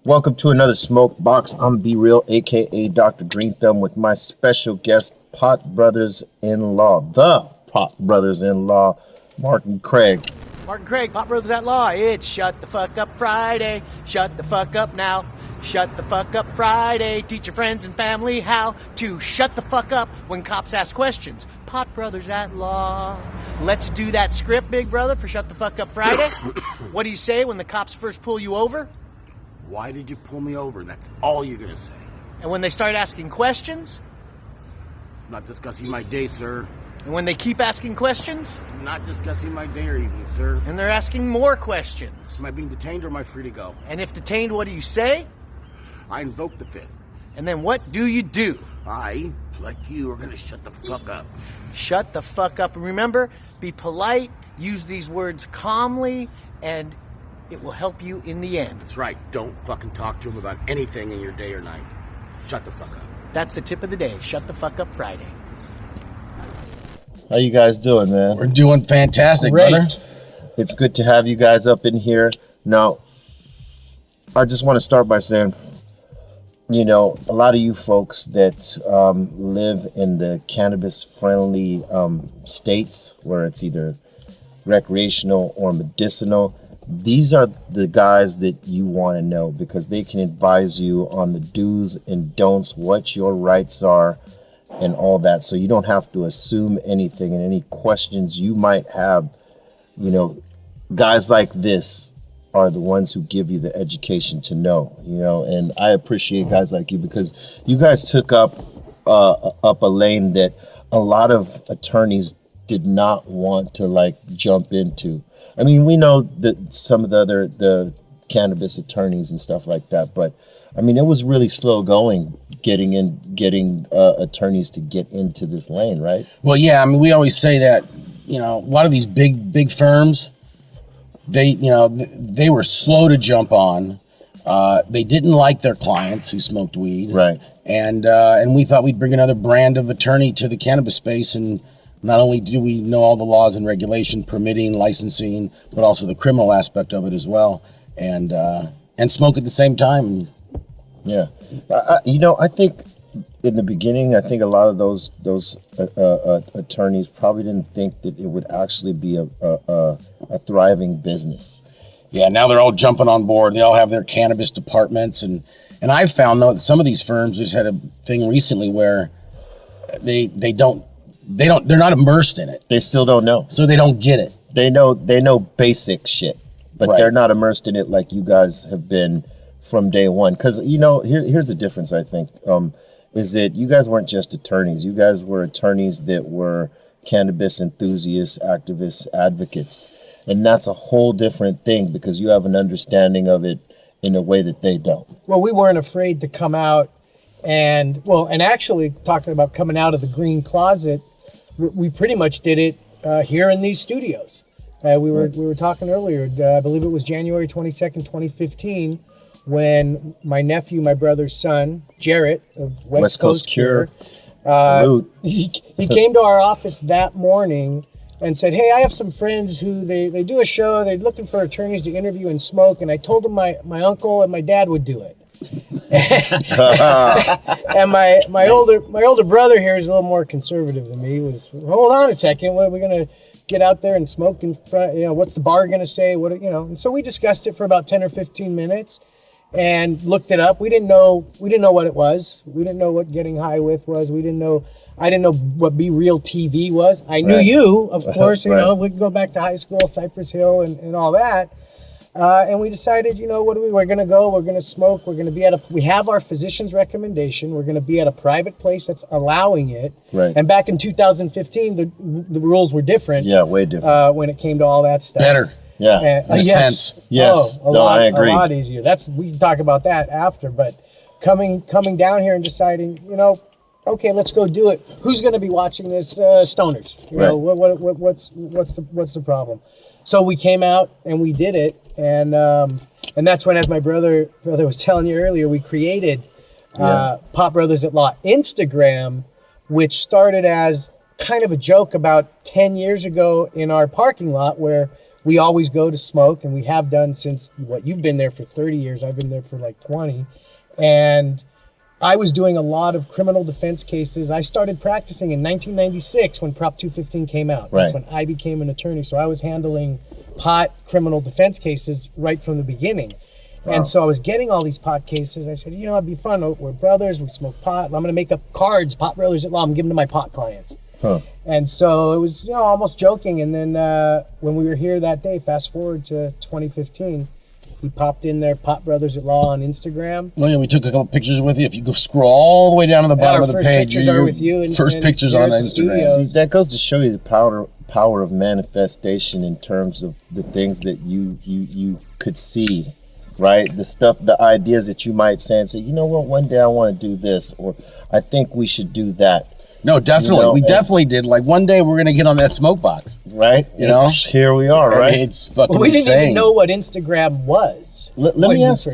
Welcome to another Smokebox. I'm Be Real, aka Dr. Green Thumb, with my special guest, Pot Brothers-in-Law, the Pot Brothers-in-Law, Marc and Craig. Marc and Craig, Pot Brothers at Law. It's Shut the Fuck Up Friday. Shut the fuck up now. Shut the fuck up Friday. Teach your friends and family how to shut the fuck up when cops ask questions. Pot Brothers at Law. Let's do that script, big brother, for Shut the Fuck Up Friday. What do you say when the cops first pull you over? Why did you pull me over? That's all you're gonna say. And when they start asking questions? Not discussing my day, sir. And when they keep asking questions? Not discussing my day or evening, sir. And they're asking more questions. Am I being detained or am I free to go? And if detained, what do you say? I invoke the fifth. And then what do you do? I, like you, are gonna shut the fuck up. Shut the fuck up. And remember, be polite, use these words calmly, and it will help you in the end. That's right. Don't fucking talk to him about anything in your day or night. Shut the fuck up. That's the tip of the day. Shut the fuck up Friday. How you guys doing, man? We're doing fantastic, Great. brother. It's good to have you guys up in here. Now, I just want to start by saying, you know, a lot of you folks that live in the cannabis-friendly states where it's either recreational or medicinal, these are the guys that you want to know, because they can advise you on the do's and don'ts, what your rights are, and all that. So you don't have to assume anything, and any questions you might have, you know, guys like this are the ones who give you the education to know, you know. And I appreciate guys like you, because you guys took up a lane that a lot of attorneys did not want to like jump into. I mean, we know that some of the cannabis attorneys and stuff like that, but I mean, it was really slow going getting attorneys to get into this lane, right? Well, yeah, I mean, we always say that, you know, a lot of these big firms, they were slow to jump on. They didn't like their clients who smoked weed, right? And we thought we'd bring another brand of attorney to the cannabis space. And not only do we know all the laws and regulation, permitting, licensing, but also the criminal aspect of it as well, and smoke at the same time. Yeah, you know, I think in the beginning, I think a lot of those attorneys probably didn't think that it would actually be a thriving business. Yeah, now they're all jumping on board. They all have their cannabis departments, and I've found though that some of these firms just had a thing recently where they're not immersed in it. They still don't know, so they don't get it. They know basic shit, but right. They're not immersed in it like you guys have been from day one. Because, you know, here's the difference, I think, is that you guys weren't just attorneys. You guys were attorneys that were cannabis enthusiasts, activists, advocates. And that's a whole different thing, because you have an understanding of it in a way that they don't. Well, we weren't afraid to come out and actually, talking about coming out of the green closet, we pretty much did it here in these studios. We were talking earlier, I believe it was January 22nd, 2015, when my nephew, my brother's son, Jarrett of West Coast Cure, salute. He came to our office that morning and said, "Hey, I have some friends who they do a show. They're looking for attorneys to interview and smoke." And I told them my uncle and my dad would do it. And my older brother here is a little more conservative than me. Was, hold on a second, what are we gonna get out there and smoke in front? You know, what's the bar gonna say? What, you know? And so we discussed it for about 10 or 15 minutes. And looked it up. We didn't know what it was. We didn't know what getting high with was. I didn't know what BREALTV was. I knew you, of course. You know, we could go back to high school, Cypress Hill, and all that. And we decided, you know, we're going to go. We're going to smoke. We're going to be we have our physician's recommendation. We're going to be at a private place that's allowing it. Right. And back in 2015, the rules were different. Yeah, way different. When it came to all that stuff. Better. Yeah, in a sense. Yes, I agree. A lot easier. We can talk about that after. But coming down here and deciding, you know, okay, let's go do it. Who's going to be watching this? Stoners. You know, what's the problem? So we came out and we did it, and that's when, as my brother was telling you earlier, we created Pot Brothers at Law Instagram, which started as kind of a joke about 10 years ago in our parking lot, where we always go to smoke, and we have done since you've been there for 30 years. I've been there for like 20. And I was doing a lot of criminal defense cases. I started practicing in 1996 when Prop 215 came out. That's when I became an attorney. So I was handling pot criminal defense cases right from the beginning. Wow. And so I was getting all these pot cases. I said, it'd be fun. We're brothers. We smoke pot. I'm going to make up cards, Pot Brothers at Law. I'm giving them to my pot clients. Huh. And so it was, almost joking. And then when we were here that day, fast forward to 2015, he popped in there, Pot Brothers at Law on Instagram. Well, yeah, we took a couple pictures with you. If you go scroll all the way down to the bottom of the page, pictures are with you. First pictures on Instagram. See, that goes to show you the power of manifestation in terms of the things that you could see. Right, the stuff, the ideas that you might say and say, one day I want to do this, or I think we should do that. No, definitely, we definitely did. Like one day we're gonna get on that Smokebox, right? Here we are, right? It's fucking we didn't insane. even know what Instagram was. Let me ask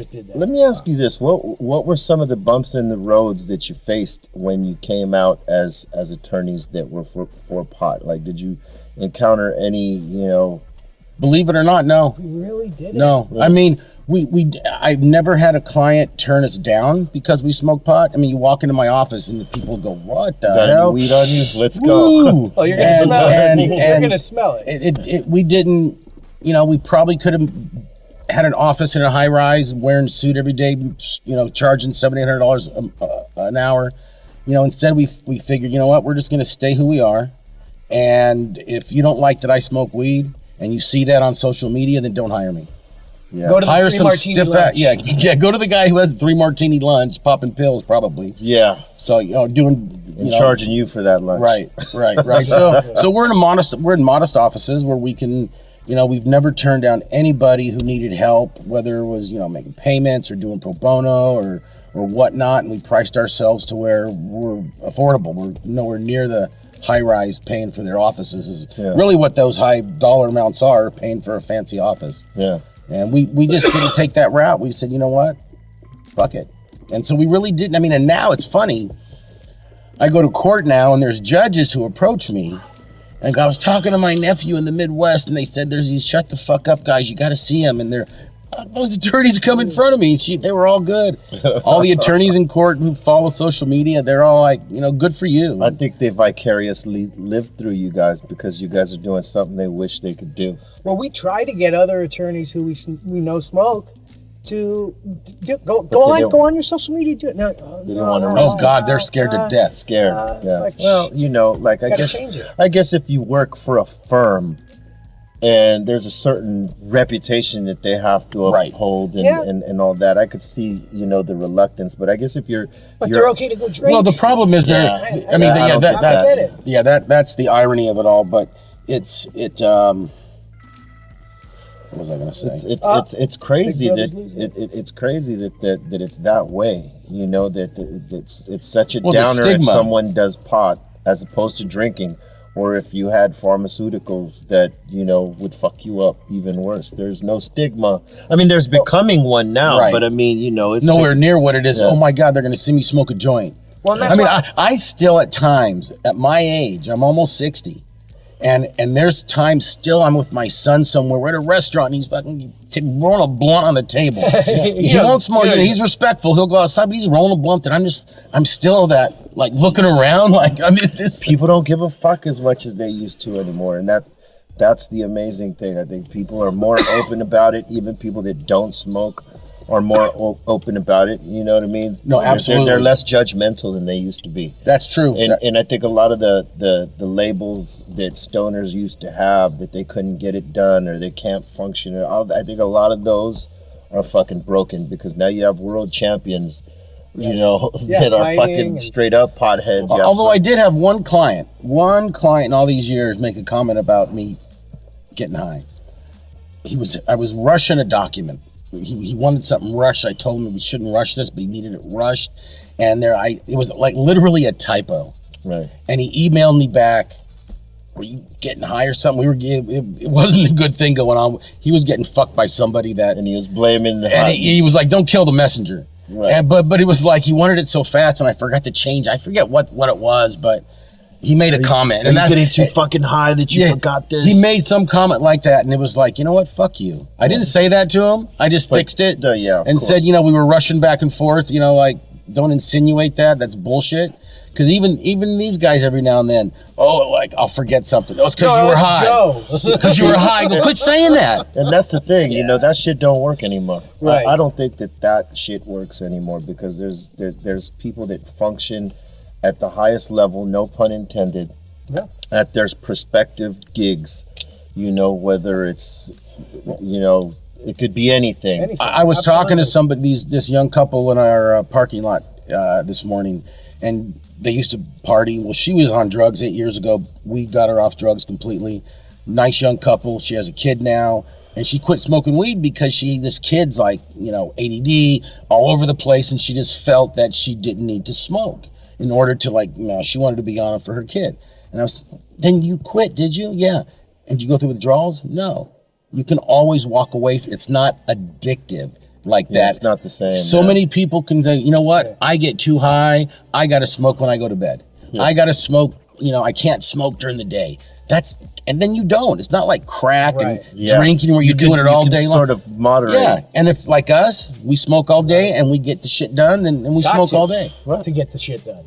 you this: what were some of the bumps in the roads that you faced when you came out as attorneys that were for pot? Like, did you encounter any, Believe it or not, no. We really didn't. No, really? I mean, I've never had a client turn us down because we smoke pot. I mean, you walk into my office and the people go, "What the hell? Weed on you? Let's go!" Oh, you're gonna smell it. You're gonna smell it. We didn't. We probably could have had an office in a high rise, wearing a suit every day. Charging $700-800 an hour. Instead we figured, we're just gonna stay who we are, and if you don't like that I smoke weed and you see that on social media, then don't hire me. Yeah. Go to the hire 3 some martini stiff lunch. Go to the guy who has the 3 martini lunch, popping pills probably. Yeah. So doing charging you for that lunch. Right. So we're in modest offices where we can, we've never turned down anybody who needed help, whether it was making payments or doing pro bono or whatnot, and we priced ourselves to where we're affordable. We're nowhere near the high rise paying for their offices is really what those high dollar amounts are, paying for a fancy office. Yeah. And we just didn't take that route. We said, what? Fuck it. And so we really didn't. I mean, and now it's funny. I go to court now and there's judges who approach me. And I was talking to my nephew in the Midwest and they said, there's these shut the fuck up guys. You got to see them. And those attorneys come in front of me. They were all good. All the attorneys in court who follow social media, they're all like, good for you. I think they vicariously lived through you guys because you guys are doing something they wish they could do. Well, we try to get other attorneys who we know smoke to go on your social media. Do it. No, oh God, they're scared to death. Scared. I guess if you work for a firm and there's a certain reputation that they have to uphold and all that, I could see, the reluctance. But I guess if you're they're okay to go drink. Well, the problem is that's the irony of it all. But what was I going to say? It's crazy it's crazy that it's that way. That it's such a downer if someone does pot as opposed to drinking. Or if you had pharmaceuticals that, would fuck you up even worse. There's no stigma. I mean, there's becoming one now, but I mean, it's nowhere near what it is. Yeah. Oh my God, they're going to see me smoke a joint. Well, I still at times, at my age, I'm almost 60. And there's times still I'm with my son somewhere. We're at a restaurant and he's fucking rolling a blunt on the table. He won't smoke. He's respectful. He'll go outside, but he's rolling a blunt. And I'm still that, like, looking around. Like, I mean, people don't give a fuck as much as they used to anymore. And that's the amazing thing. I think people are more open about it. Even people that don't smoke are more open about it. You know what I mean? No, absolutely. They're less judgmental than they used to be. That's true. And I think a lot of the labels that stoners used to have, that they couldn't get it done or they can't function, I think a lot of those are fucking broken because now you have world champions, that are fucking straight up potheads. Although I did have one client in all these years make a comment about me getting high. I was rushing a document. He wanted something rushed. I told him we shouldn't rush this, but he needed it rushed. And it was like literally a typo. Right. And he emailed me back, were you getting high or something? It wasn't a good thing going on. He was getting fucked by somebody and he was blaming he was like, don't kill the messenger. Right. But it was like he wanted it so fast and I forgot to change. I forget what it was, but He made a comment. Are you getting too fucking high that you forgot this? He made some comment like that, and it was like, you know what? Fuck you. I didn't say that to him. I just fixed it and said, you know, we were rushing back and forth. You know, like, don't insinuate that. That's bullshit. Because even these guys every now and then, like, I'll forget something. Oh, it's because you were high. Because you were high. Go, quit saying that. And that's the thing, you know, that shit don't work anymore. Right. I don't think that shit works anymore because there's people that function at the highest level, no pun intended, at their prospective gigs, you know, whether it's, you know, it could be anything. I was talking to somebody, this young couple in our parking lot this morning, and they used to party. Well, she was on drugs 8 years ago. We got her off drugs completely. Nice young couple. She has a kid now, and she quit smoking weed because this kid's like, you know, ADD all over the place, and she just felt that she didn't need to smoke in order to, like, you know, she wanted to be on it for her kid. And then you quit, did you? Yeah. And did you go through withdrawals? No. You can always walk away. It's not addictive like that. It's not the same. So many people can say, you know what? I get too high. I got to smoke when I go to bed. I got to smoke, you know, I can't smoke during the day. And then you don't. It's not like crack and drinking where you're doing it all day long. Sort of moderate. Yeah. And if, like us, we smoke all day and we get the shit done, then we smoke all day. To get the shit done.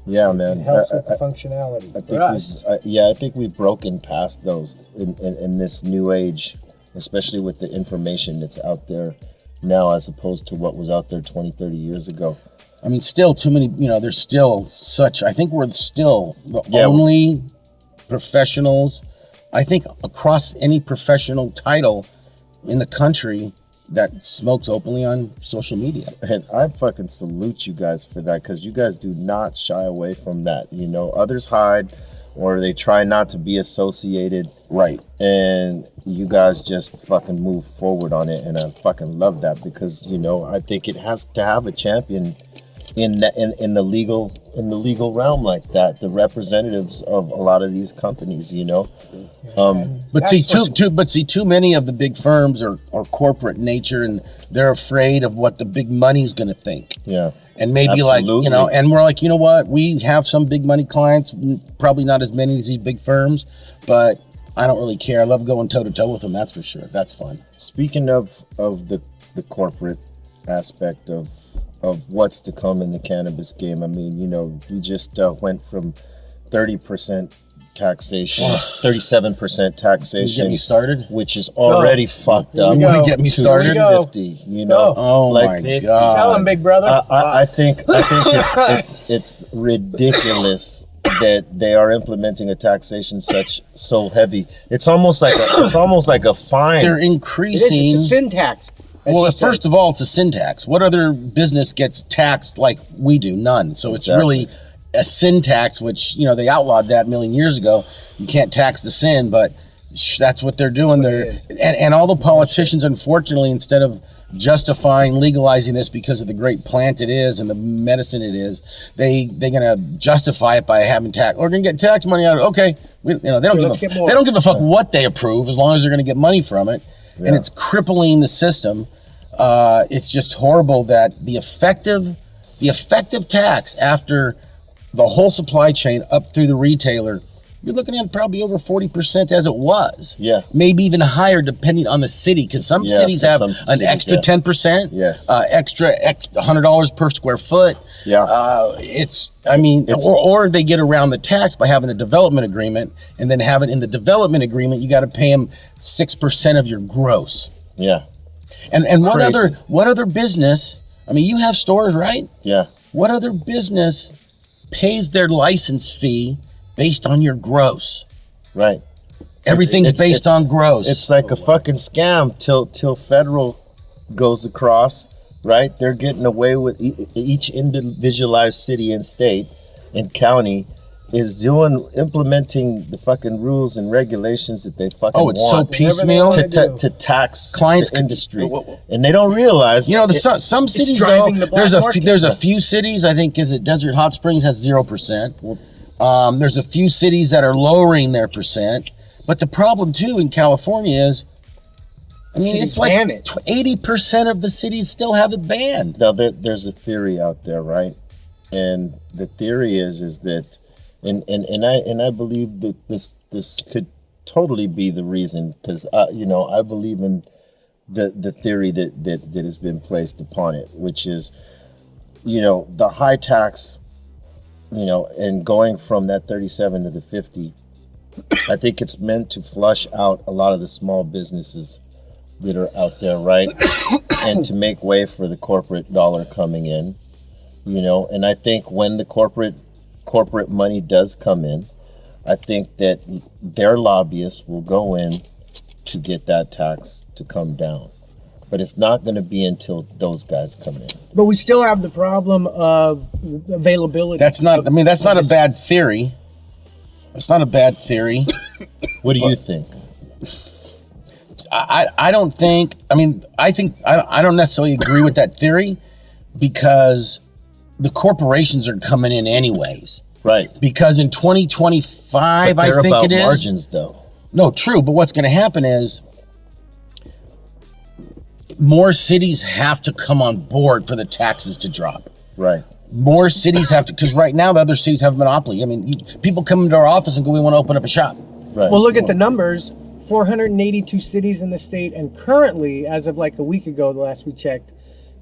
Yeah, man. It helps with the functionality for us. I think we've broken past those in this new age, especially with the information that's out there now as opposed to what was out there 20, 30 years ago. I mean, still too many, you know, there's still I think we're still the only professionals, I think across any professional title in the country that smokes openly on social media. And I fucking salute you guys for that because you guys do not shy away from that. You know, others hide or they try not to be associated. Right. And you guys just fucking move forward on it. And I fucking love that because, you know, I think it has to have a champion in the legal realm like that, the representatives of a lot of these companies, you know. But see, too many of the big firms are corporate nature, and they're afraid of what the big money's going to think. Yeah, and maybe like, you know, and we're like, you know what, we have some big money clients, probably not as many as these big firms, but I don't really care. I love going toe to toe with them. That's for sure. That's fun. Speaking of the corporate aspect of what's to come in the cannabis game. I mean, you know, we just went from 30% taxation, 37% taxation. Get me started? Which is already fucked up. You want to get me started? 50, you know. Oh like my God. Tell him, big brother. I think it's ridiculous that they are implementing a taxation so heavy. It's almost like a fine. They're increasing. It's a sin tax. Well, first of all, it's a sin tax. What other business gets taxed like we do? None. So it's really a sin tax, which, you know, they outlawed that a million years ago. You can't tax the sin, but that's what they're doing. And all the politicians, unfortunately, instead of justifying legalizing this because of the great plant it is and the medicine it is, they're gonna justify it by having tax. We're gonna get tax money out of it. Okay, they don't give a fuck what they approve as long as they're gonna get money from it. Yeah. And it's crippling the system. It's just horrible that the effective tax after the whole supply chain up through the retailer, you're looking at probably over 40% as it was. Yeah. Maybe even higher depending on the city, because some cities have an extra 10%. Yes. Extra $100 per square foot. Yeah. Or they get around the tax by having a development agreement, and then having in the development agreement, you got to pay them 6% of your gross. Yeah. And what other business? I mean, you have stores, right? Yeah. What other business pays their license fee based on your gross? Right. Everything's based on gross. It's like a fucking scam till federal goes across, right? They're getting away with each individualized city and state and county is implementing the fucking rules and regulations that they fucking want. Oh, it's so piecemeal to tax clients, the industry, and they don't realize. You know, some cities though. There's a few cities. I think Desert Hot Springs has 0%. There's a few cities that are lowering their percent, but the problem too in California is, I mean, it's like 80% of the cities still have it banned. Now there's a theory out there, right? And the theory is that And I believe that this could totally be the reason, because I believe in the theory that has been placed upon it, which is, the high tax, and going from that 37 to the 50. I think it's meant to flush out a lot of the small businesses that are out there, right? And to make way for the corporate dollar coming in, and I think when the corporate money does come in, I think that their lobbyists will go in to get that tax to come down. But it's not going to be until those guys come in. But we still have the problem of availability. That's not a bad theory. It's not a bad theory. What do you think? I don't think, I don't necessarily agree with that theory, because the corporations are coming in anyways. Right. Because in 2025, but they're I think about it is. Margins, though. No, true. But what's going to happen is more cities have to come on board for the taxes to drop. Right. More cities have to, because right now the other cities have a monopoly. People come into our office and go, we want to open up a shop. Right. Well, look at the numbers. 482 cities in the state, and currently, as of like a week ago, the last we checked,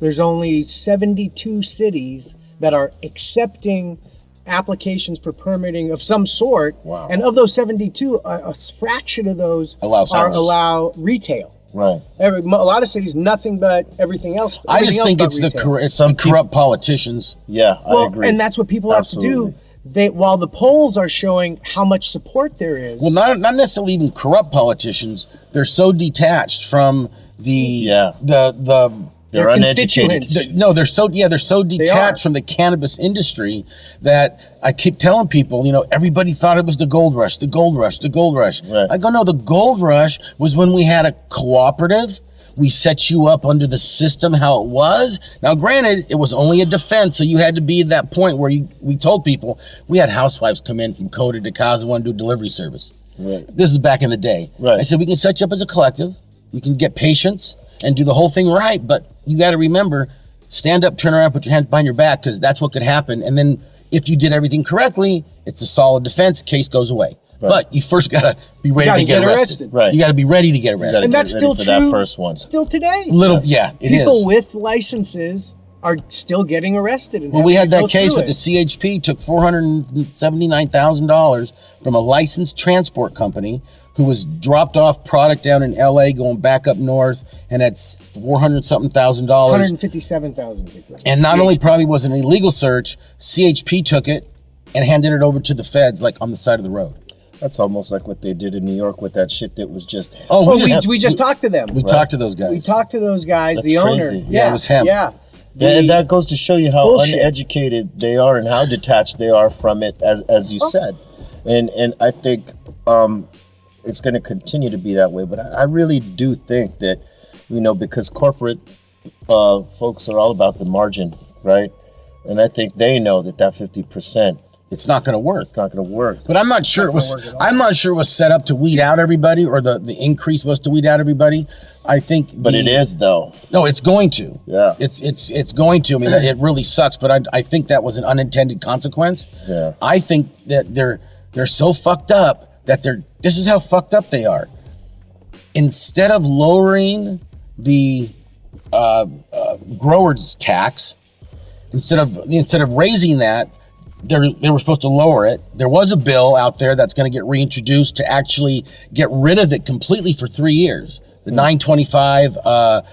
there's only 72 cities that are accepting applications for permitting of some sort. Wow. And of those 72, a fraction of those allow retail. Right. A lot of cities, nothing but everything else. I just think it's the corrupt politicians. Yeah, I agree. And that's what people Absolutely. have to do. While the polls are showing how much support there is. Well, not necessarily even corrupt politicians. They're so detached from the They're uneducated. They're so detached from the cannabis industry that I keep telling people, everybody thought it was the gold rush. Right. I go, no, the gold rush was when we had a cooperative. We set you up under the system how it was. Now, granted, it was only a defense, so you had to be at that point where we told people, we had housewives come in from Coda to Kazawa and do delivery service. Right. This is back in the day. Right. I said, we can set you up as a collective. You can get patients and do the whole thing right, but you got to remember, stand up, turn around, put your hands behind your back, because that's what could happen. And then if you did everything correctly, it's a solid defense, case goes away. Right. But you first got to be ready to get arrested. Right. You got to be ready to get arrested. And that's still for true that first one. Still today. It is. People with licenses are still getting arrested. Well, we had that case with the CHP took $479,000 from a licensed transport company who was dropped off product down in LA going back up north, and that's $400,000. $157,000. And not only probably was an illegal search, CHP took it and handed it over to the feds, like on the side of the road. That's almost like what they did in New York with that shit that was just. We just talked to them. We talked to those guys. We talked to those guys. That's the crazy. owner. Yeah, it was him. Yeah. And that goes to show you how Bullshit. uneducated they are and how detached they are from it, as you said. And I think it's going to continue to be that way. But I really do think that, because corporate folks are all about the margin, right? And I think they know that 50%. It's not going to work. It's not going to work. But I'm not sure it was. I'm not sure it was set up to weed out everybody, or the increase was to weed out everybody. I think. But it is though. No, it's going to. Yeah. It's going to. I mean, it really sucks. But I think that was an unintended consequence. Yeah. I think that they're so fucked up that this is how fucked up they are. Instead of lowering the growers' tax, instead of raising that. They were supposed to lower it. There was a bill out there that's going to get reintroduced to actually get rid of it completely for 3 years. The $9.25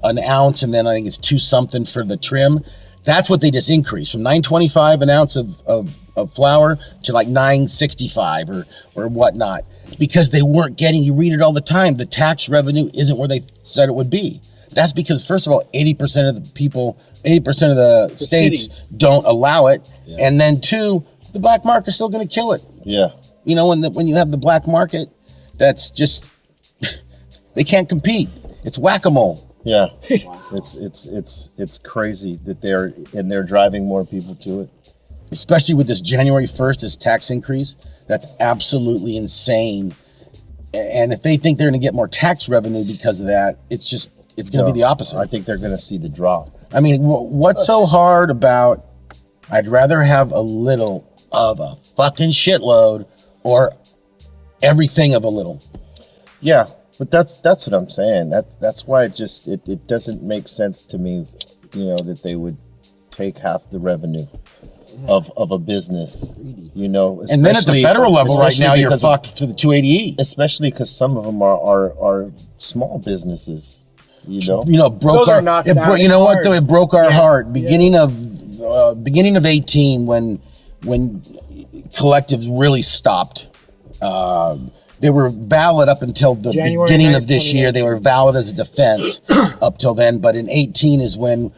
an ounce, and then I think it's $2 something for the trim. That's what they just increased from $9.25 an ounce of flour to like $9.65 or whatnot, because they weren't getting. You read it all the time. The tax revenue isn't where they said it would be. That's because, first of all, 80% of the people, 80% of the states cities don't allow it. Yeah. And then two, the black market's still going to kill it. Yeah. When you have the black market, that's just, they can't compete. It's whack-a-mole. Yeah. It's crazy that they're driving more people to it. Especially with this January 1st, this tax increase, that's absolutely insane. And if they think they're going to get more tax revenue because of that, it's going to be the opposite. I think they're going to see the drop. I mean, what's so hard about, I'd rather have a little of a fucking shitload or everything of a little. Yeah, but that's what I'm saying. That's why it doesn't make sense to me, that they would take half the revenue of a business, And then at the federal level right now, you're fucked to the 280E. Especially because some of them are small businesses, broke Those our are knocked out. you know what Hard. though, it broke our heart beginning of 18 when collectives really stopped. They were valid up until the January beginning 9th, of this year. They were valid as a defense up till then, but in 18 is when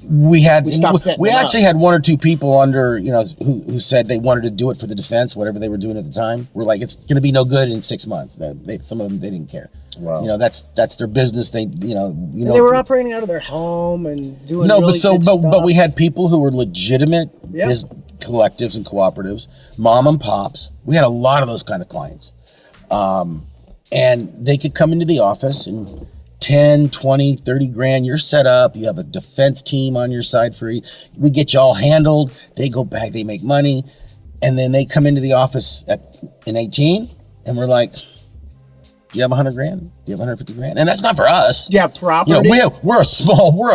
we stopped setting we them actually up. had one or two people under who said they wanted to do it for the defense, whatever they were doing at the time. We're like, it's going to be no good in 6 months. Some of them, they didn't care. Wow. That's their business. They They were operating out of their home and doing no, really good but stuff. we had people who were legitimate Yeah. collectives and cooperatives, mom and pops. We had a lot of those kind of clients, and they could come into the office and 10, 20, 30 grand, you're set up, you have a defense team on your side we get you all handled, they go back, they make money, and then they come into the office in 18, and we're like, do you have 100 grand? Do you have 150 grand? And that's not for us. Yeah, property. We're a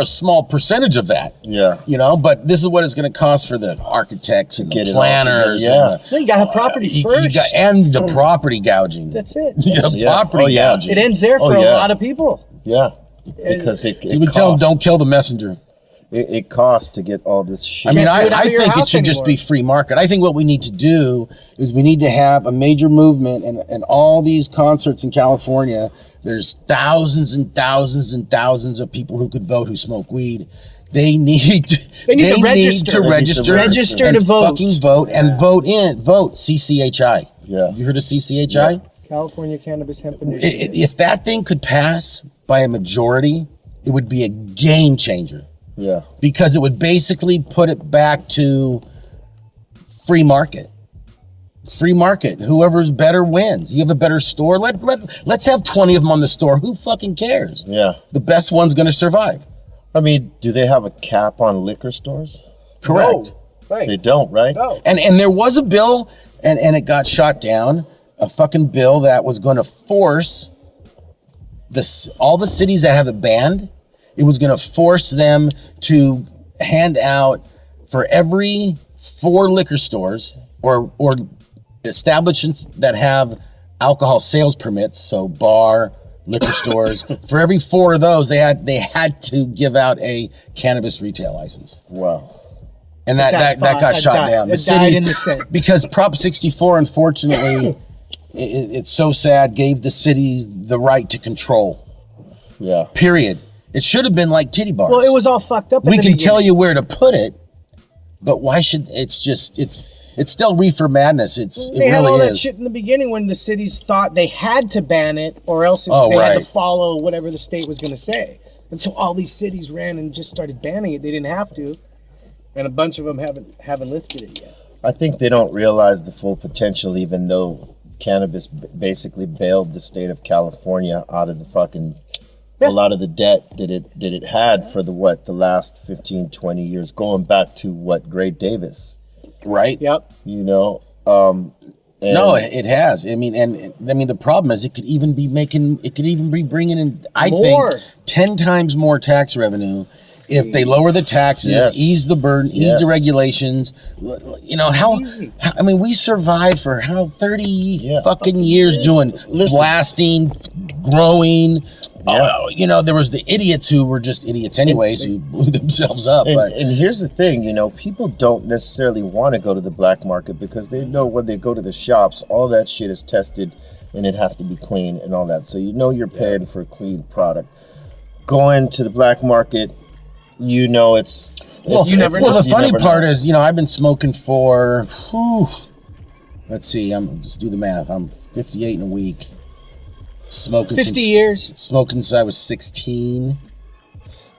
small percentage of that. Yeah. But this is what it's going to cost for the architects and get the it all planners. together, No, you got to have property first. And the property gouging. That's it. Property Oh, yeah. gouging. It ends there for a lot of people. Yeah, because it You would tell them, costs. don't kill the messenger. It costs to get all this shit. I mean, Can't do it out I of your think it house should just be anymore. free market. I think what we need to do is we need to have a major movement and all these concerts in California. There's thousands and thousands and thousands of people who could vote who smoke weed. They need to register. They need to Register to and vote. fucking vote and vote CCHI. Yeah. Have you heard of CCHI? California Cannabis Hemp Initiative. If that thing could pass by a majority, it would be a game changer. Yeah. Because it would basically put it back to free market. Free market. Whoever's better wins. You have a better store. Let's have 20 of them on the store. Who fucking cares? Yeah. The best one's going to survive. I mean, do they have a cap on liquor stores? Correct. No. Right. They don't, right? No. And there was a bill, and it got shot down. A fucking bill that was going to force all the cities that have it banned. It was going to force them to hand out for every 4 liquor stores or establishments that have alcohol sales permits, so bar, liquor stores. For every 4 of those, they had to give out a cannabis retail license, Wow. and that got shot down. It died in the Senate. Because Prop 64, unfortunately, it's so sad, gave the cities the right to control. Yeah. Period. It should have been like titty bars. Well, it was all fucked up. We can tell you where to put it, but why should it's still reefer madness. They had all really that is. shit in the beginning when the cities thought they had to ban it, or else they had right. to follow whatever the state was going to say. And so all these cities ran and just started banning it. They didn't have to, and a bunch of them haven't lifted it yet. I think they don't realize the full potential, even though cannabis basically bailed the state of California out of the fucking a lot of the debt that it had for the last 15, 20 years, going back to Great Davis, right? Yep. No, it has. I mean, the problem is it could even be bringing in, I More. think, 10 times more tax revenue if they lower the taxes, Yes. ease the burden, ease the regulations. I mean, we survived for 30 fucking years doing blasting, growing. There was the idiots who were just idiots anyways, who blew themselves up. And here's the thing, people don't necessarily want to go to the black market because they know when they go to the shops, all that shit is tested and it has to be clean and all that. So you're paying for a clean product. Going to the black market, it's the funny part is, I've been smoking for, let's see, just do the math. I'm 58 in a week. Smoking 50 years. Smoking since I was 16.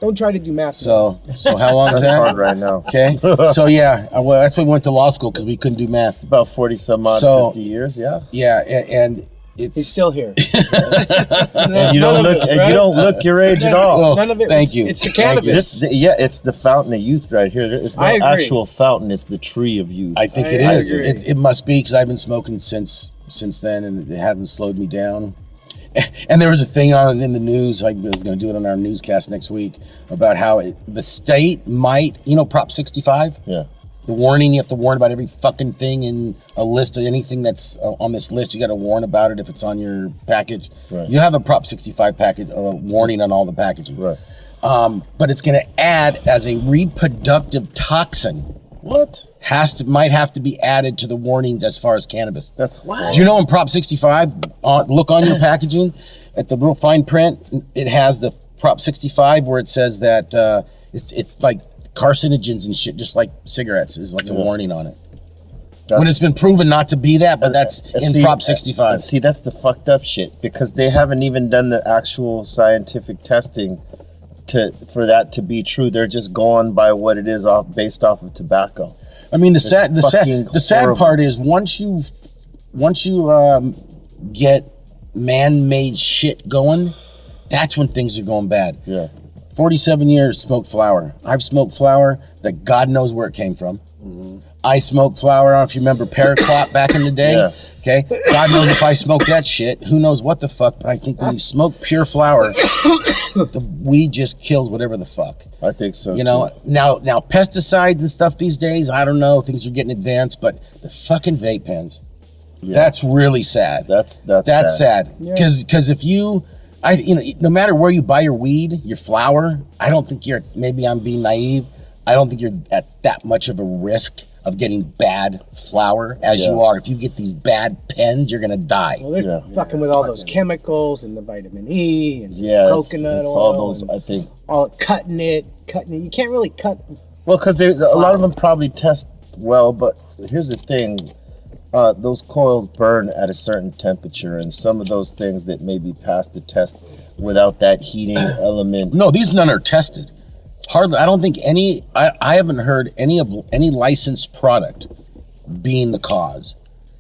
Don't try to do math. So how long is That's that? hard right now. Okay. So yeah, that's why we went to law school, because we couldn't do math. About 40 some odd, 50 years, yeah. Yeah, and He's still here. And you don't look your age at all. Well, None of it. thank you. It's the Thank you. cannabis. It's the fountain of youth right here. It's no I agree. actual fountain. It's the tree of youth. I think it I is. agree. It must be because I've been smoking since then, and it hasn't slowed me down. And there was a thing on in the news. I was going to do it on our newscast next week about how the state might, Prop 65. Yeah. The warning, you have to warn about every fucking thing in a list of anything that's on this list. You got to warn about it if it's on your package. Right. You have a Prop 65 package, warning on all the packaging. Right. But it's going to add as a reproductive toxin. What? Might have to be added to the warnings as far as cannabis. That's what? Do you know in Prop 65, look on your packaging, at the real fine print, it has the Prop 65 where it says that it's like carcinogens and shit, just like cigarettes, is like a warning on it. When it's been proven not to be that, but that's in Prop 65. See, that's the fucked up shit, because they haven't even done the actual scientific testing for that to be true. They're just going by what it is based off of tobacco. I mean, the sad part is once you get man-made shit going, that's when things are going bad. Yeah. 47 years smoked flower. I've smoked flower that God knows where it came from. Mm-hmm. I smoked flower. I don't know if you remember Paraquat back in the day. Yeah. Okay. God knows if I smoked that shit. Who knows what the fuck? But I think when you smoke pure flower, the weed just kills whatever the fuck. I think so. Now pesticides and stuff these days, I don't know. Things are getting advanced, but the fucking vape pens. Yeah. That's really sad. That's sad. Because if no matter where you buy your weed, your flower, I don't think maybe I'm being naive. I don't think you're at that much of a risk of getting bad flower as you are. If you get these bad pens, you're gonna die. Well, they're fucking with all those chemicals and the vitamin E and coconut it's oil. all those, I think. All cutting it. You can't really cut. Well, because a lot of them probably test well, but here's the thing. Those coils burn at a certain temperature, and some of those things that may be past the test without that heating element. No, these none are tested. Hardly. I don't think any. I haven't heard any licensed product being the cause.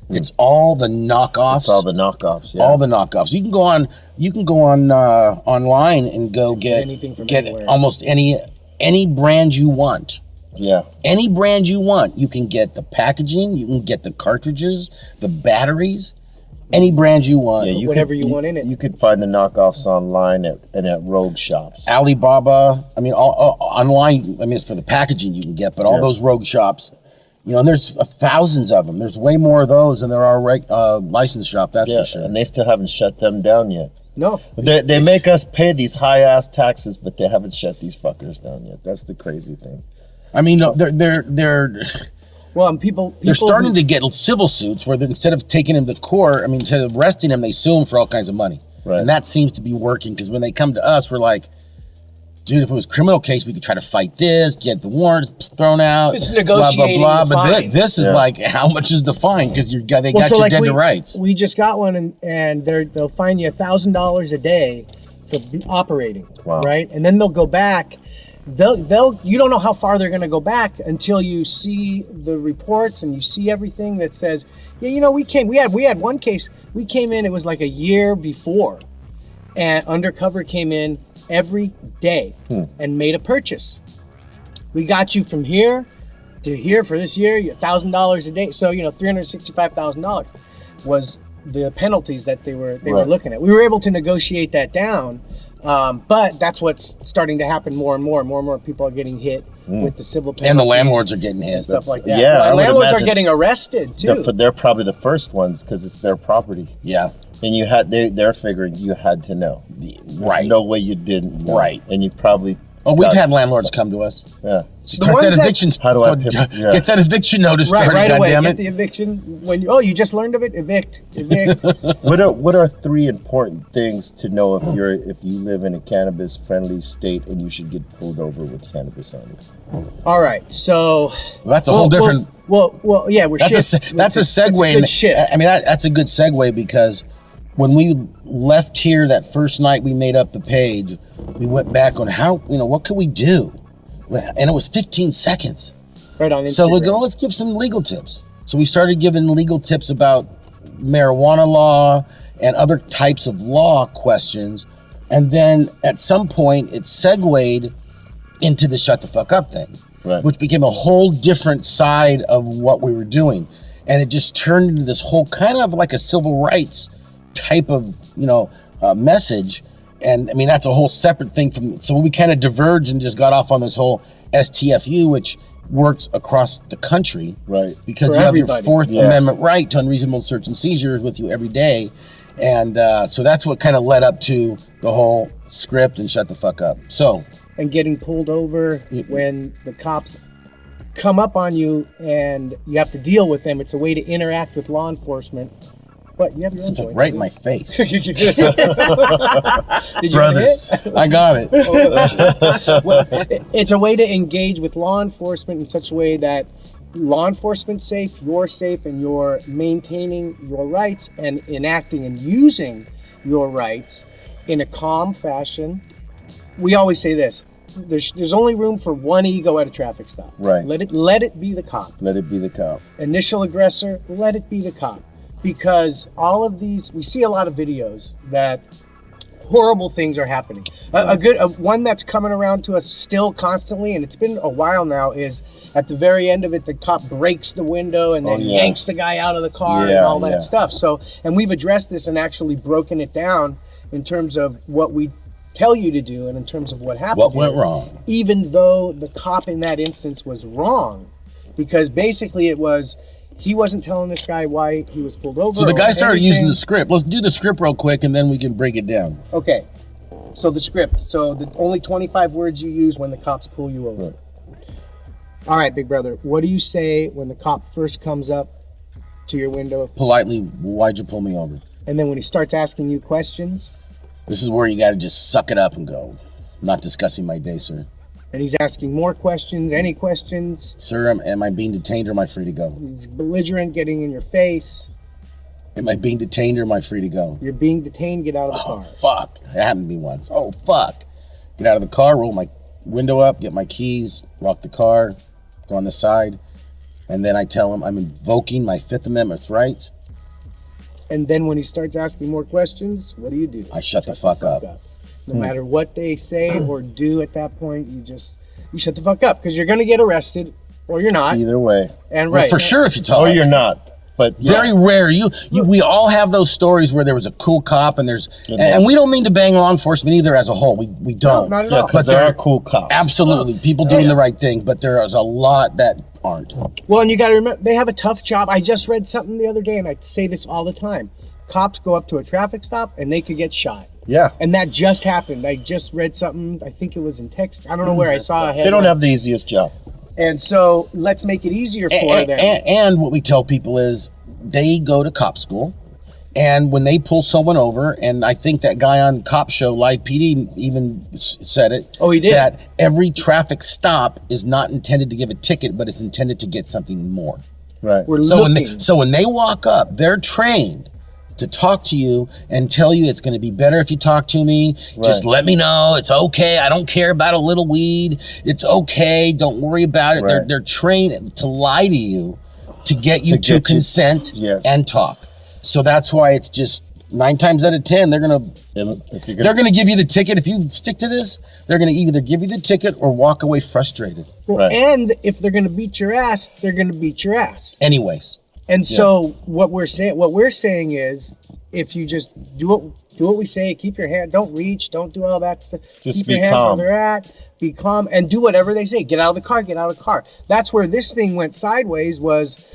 It's all the knockoffs. It's all the knockoffs. Yeah. All the knockoffs. You can go on. Online and go get anything from anywhere. Almost any brand you want. Yeah. Any brand you want. You can get the packaging, you can get the cartridges, the batteries, any brand you want. Yeah, whatever you want in it. You could find the knockoffs online and at rogue shops. Alibaba, I mean, online, I mean, it's for the packaging you can get, but all those rogue shops, and there's thousands of them. There's way more of those than there are licensed shop, that's for sure. And they still haven't shut them down yet. No. They make us pay these high-ass taxes, but they haven't shut these fuckers down yet. That's the crazy thing. I mean, no, they're well, and people they're starting to get civil suits where instead of taking him to court, I mean, instead of arresting him, they sue him for all kinds of money. Right. And that seems to be working because when they come to us, we're like, dude, if it was a criminal case, we could try to fight this, get the warrant thrown out, it's negotiating blah, blah, blah. the But fine. this is like, how much is the fine? Because they got you dead to rights. We just got one, and they'll fine you $1,000 a day for operating, right? And then they'll go back. You don't know how far they're going to go back until you see the reports and you see everything that says, we had one case, we came in, it was like a year before, and undercover came in every day and made a purchase. We got you from here to here for this year, $1,000 a day. So, $365,000 was the penalties that they were looking at. We were able to negotiate that down. But that's what's starting to happen more and more. More and more people are getting hit with the civil penalties. And the landlords are getting hit. Stuff like that. Yeah, landlords are getting arrested too. They're probably the first ones because it's their property. Yeah. And they're figuring you had to know. There's no way you didn't know. Right. And you probably... Oh, we've had landlords come to us. Yeah. Start that eviction. Get that eviction notice started, right away. goddammit. Get the eviction. You just learned of it? Evict. What are three important things to know if you live in a cannabis friendly state and you should get pulled over with cannabis on you? All right. So that's a whole different. Well, yeah, we're that's a segue. That's a good shift. I mean, that's a good segue because when we left here that first night we made up the page, we went back on what could we do? And it was 15 seconds. Right on Instagram. So we go, let's give some legal tips. So we started giving legal tips about marijuana law and other types of law questions. And then at some point it segued into the shut the fuck up thing, Right. which became a whole different side of what we were doing. And it just turned into this whole kind of like a civil rights type of, message. And I mean, that's a whole separate thing so we kind of diverged and just got off on this whole STFU, which works across the country. Right. Because For you have everybody. your Fourth Amendment right to unreasonable search and seizures with you every day. And so that's what kind of led up to the whole script and shut the fuck up. So. And getting pulled over when the cops come up on you and you have to deal with them. It's a way to interact with law enforcement. But you have your own It's like point. right in my face. Did you Brothers. get it? I got it. Well, it's a way to engage with law enforcement in such a way that law enforcement's safe, and you're maintaining your rights and enacting and using your rights in a calm fashion. We always say this: there's only room for one ego at a traffic stop. Right. Let it be the cop. Let it be the cop. Initial aggressor, let it be the cop. Because all of these, we see a lot of videos that horrible things are happening. A good one that's coming around to us still constantly, and it's been a while now, is at the very end of it, the cop breaks the window and then yanks the guy out of the car and all that stuff. So, and we've addressed this and actually broken it down in terms of what we tell you to do and in terms of what happened. What went wrong? Even though the cop in that instance was wrong, because basically it was, he wasn't telling this guy why he was pulled over. So the guy started anything. using the script. Let's do the script real quick and then we can break it down. Okay. So the script. So the only 25 words you use when the cops pull you over. Right. All right, big brother. What do you say when the cop first comes up to your window? Politely, why'd you pull me over? And then when he starts asking you questions? This is where you got to just suck it up and go. I'm not discussing my day, sir. And he's asking more questions, any questions. Sir, am I being detained or am I free to go? He's belligerent, getting in your face. Am I being detained or am I free to go? You're being detained, get out of the Oh, car. fuck. It happened to me once. Oh, fuck. Get out of the car, roll my window up, get my keys, lock the car, go on the side, and then I tell him I'm invoking my Fifth Amendment rights. And then when he starts asking more questions, what do? I shut the fuck up. No matter what they say or do at that point, you shut the fuck up, because you're going to get arrested or you're not. Either way. And Well, right. for sure if you talk. Or you're not. But Very rare. We all have those stories where there was a cool cop and and we don't mean to bang law enforcement either as a whole. We don't. No, not at Yeah, all. because there are cool cops. Absolutely. People doing the right thing, but there is a lot that aren't. Well, and you got to remember, they have a tough job. I just read something the other day, and I say this all the time. Cops go up to a traffic stop and they could get shot. Yeah. And that just happened. I just read something, I think it was in Texas. I don't know where I saw it. They don't have the easiest job. And so let's make it easier for them. And what we tell people is they go to cop school, and when they pull someone over, and I think that guy on Cop Show, Live PD, even said it. Oh, he did? That every traffic stop is not intended to give a ticket, but it's intended to get something more. Right. We're So looking. when they walk up, they're trained to talk to you and tell you it's going to be better if you talk to me. Just Right. let me know. It's okay. I don't care about a little weed. It's okay. Don't worry about it. Right. They're trained to lie to you to get you To to get you- consent yes. and talk. So that's why it's just 9 times out of 10 they're gonna If you're they're gonna give you the ticket. If you stick to this, they're gonna either give you the ticket or walk away frustrated. Well, Right. and if they're going to beat your ass, they're going to beat your ass. Anyways. And so what we're saying is, if you just do what we say, keep your hand, don't reach, don't do all that stuff. Just keep be your hands calm. where they're at, be calm, and do whatever they say. Get out of the car, get out of the car. That's where this thing went sideways. Was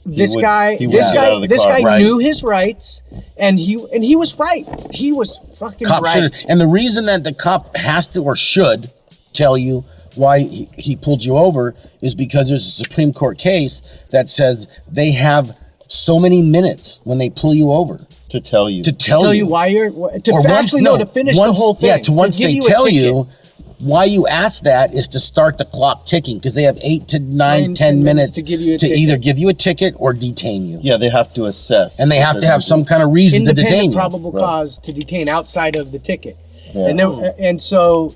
this guy he would get out of the car. Right. knew his rights, and he was right. He was fucking Cop right. should, and the reason that the cop has to or should tell you why he pulled you over is because there's a Supreme Court case that says they have so many minutes when they pull you over to tell you. to tell you why you're to or actually once- to finish once- the whole thing. Yeah, to once give they you a tell ticket. you why you ask that is to start the clock ticking, because they have 8 to 9, 10 minutes to give you a to ticket. either give you a ticket or detain you. Yeah, they have to assess. And they have to have some kind of reason to detain Independent you. probable cause to detain outside of the ticket. Yeah. And so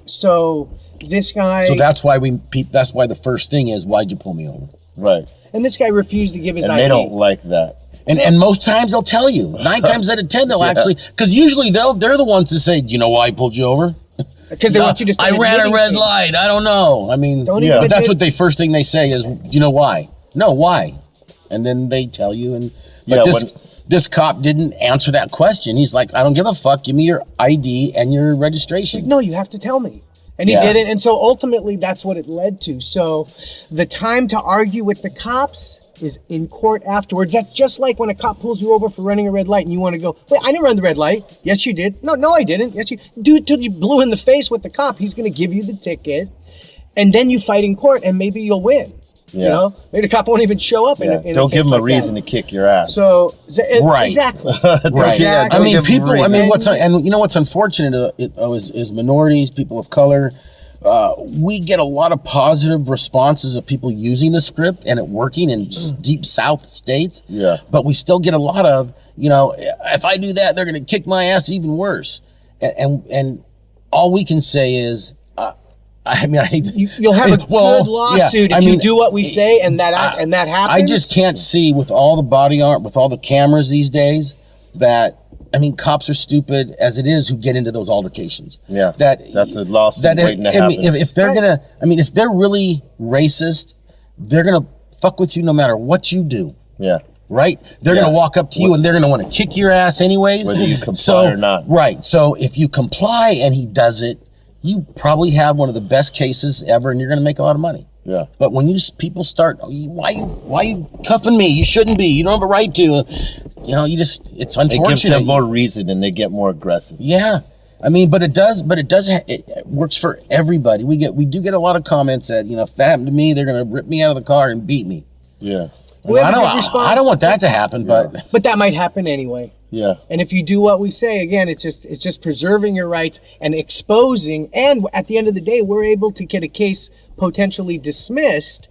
this guy So that's why the first thing is, why'd you pull me over? Right. and this guy refused to give his And ID. they don't like that. And most times they'll tell you. 9 times out of 10 they'll actually, because usually they're the ones that say, do you know why I pulled you over? Because they want you to start I ran a admitting red things. light. I don't know. I mean, Don't even but that's admit- what first thing they say is, do you know why? No, why? And then they tell you. And but this cop didn't answer that question. He's like, I don't give a fuck. Give me your ID and your registration. No, you have to tell me. And he didn't. And so ultimately that's what it led to. So the time to argue with the cops is in court afterwards. That's just like when a cop pulls you over for running a red light and you want to go, wait, I didn't run the red light. Yes, you did. No, I didn't. Yes, you dude, till you blew in the face with the cop, he's going to give you the ticket. And then you fight in court and maybe you'll win. Yeah. You know, maybe the cop won't even show up. Yeah. In Don't give case them a like reason that. to kick your ass. So, Right. Exactly. Right. Yeah, I don't mean, give them a people. I mean, reason. you know what's unfortunate is minorities, people of color. We get a lot of positive responses of people using the script and it working in deep South states. Yeah. But we still get a lot of, if I do that, they're going to kick my ass even worse. And all we can say is, I hate to, You'll have a good lawsuit if you do what we say and that happens. I just can't see with all the body art, with all the cameras these days, that cops are stupid as it is who get into those altercations. Yeah, that's a lawsuit waiting to happen. If they're if they're really racist, they're gonna fuck with you no matter what you do. Yeah. Right? They're gonna walk up to you and they're gonna want to kick your ass anyways. Whether you comply or not. Right. So if you comply and he does it, you probably have one of the best cases ever and you're gonna make a lot of money. Yeah. But when people start, why you cuffing me? You shouldn't be. You don't have a right to. It's unfortunate. It gives them more reason and they get more aggressive. Yeah. But it works for everybody. We do get a lot of comments that, if that happened to me, they're going to rip me out of the car and beat me. Yeah. I don't want that to happen, but that might happen anyway. Yeah. And if you do what we say, again, it's just preserving your rights and exposing. And at the end of the day, we're able to get a case potentially dismissed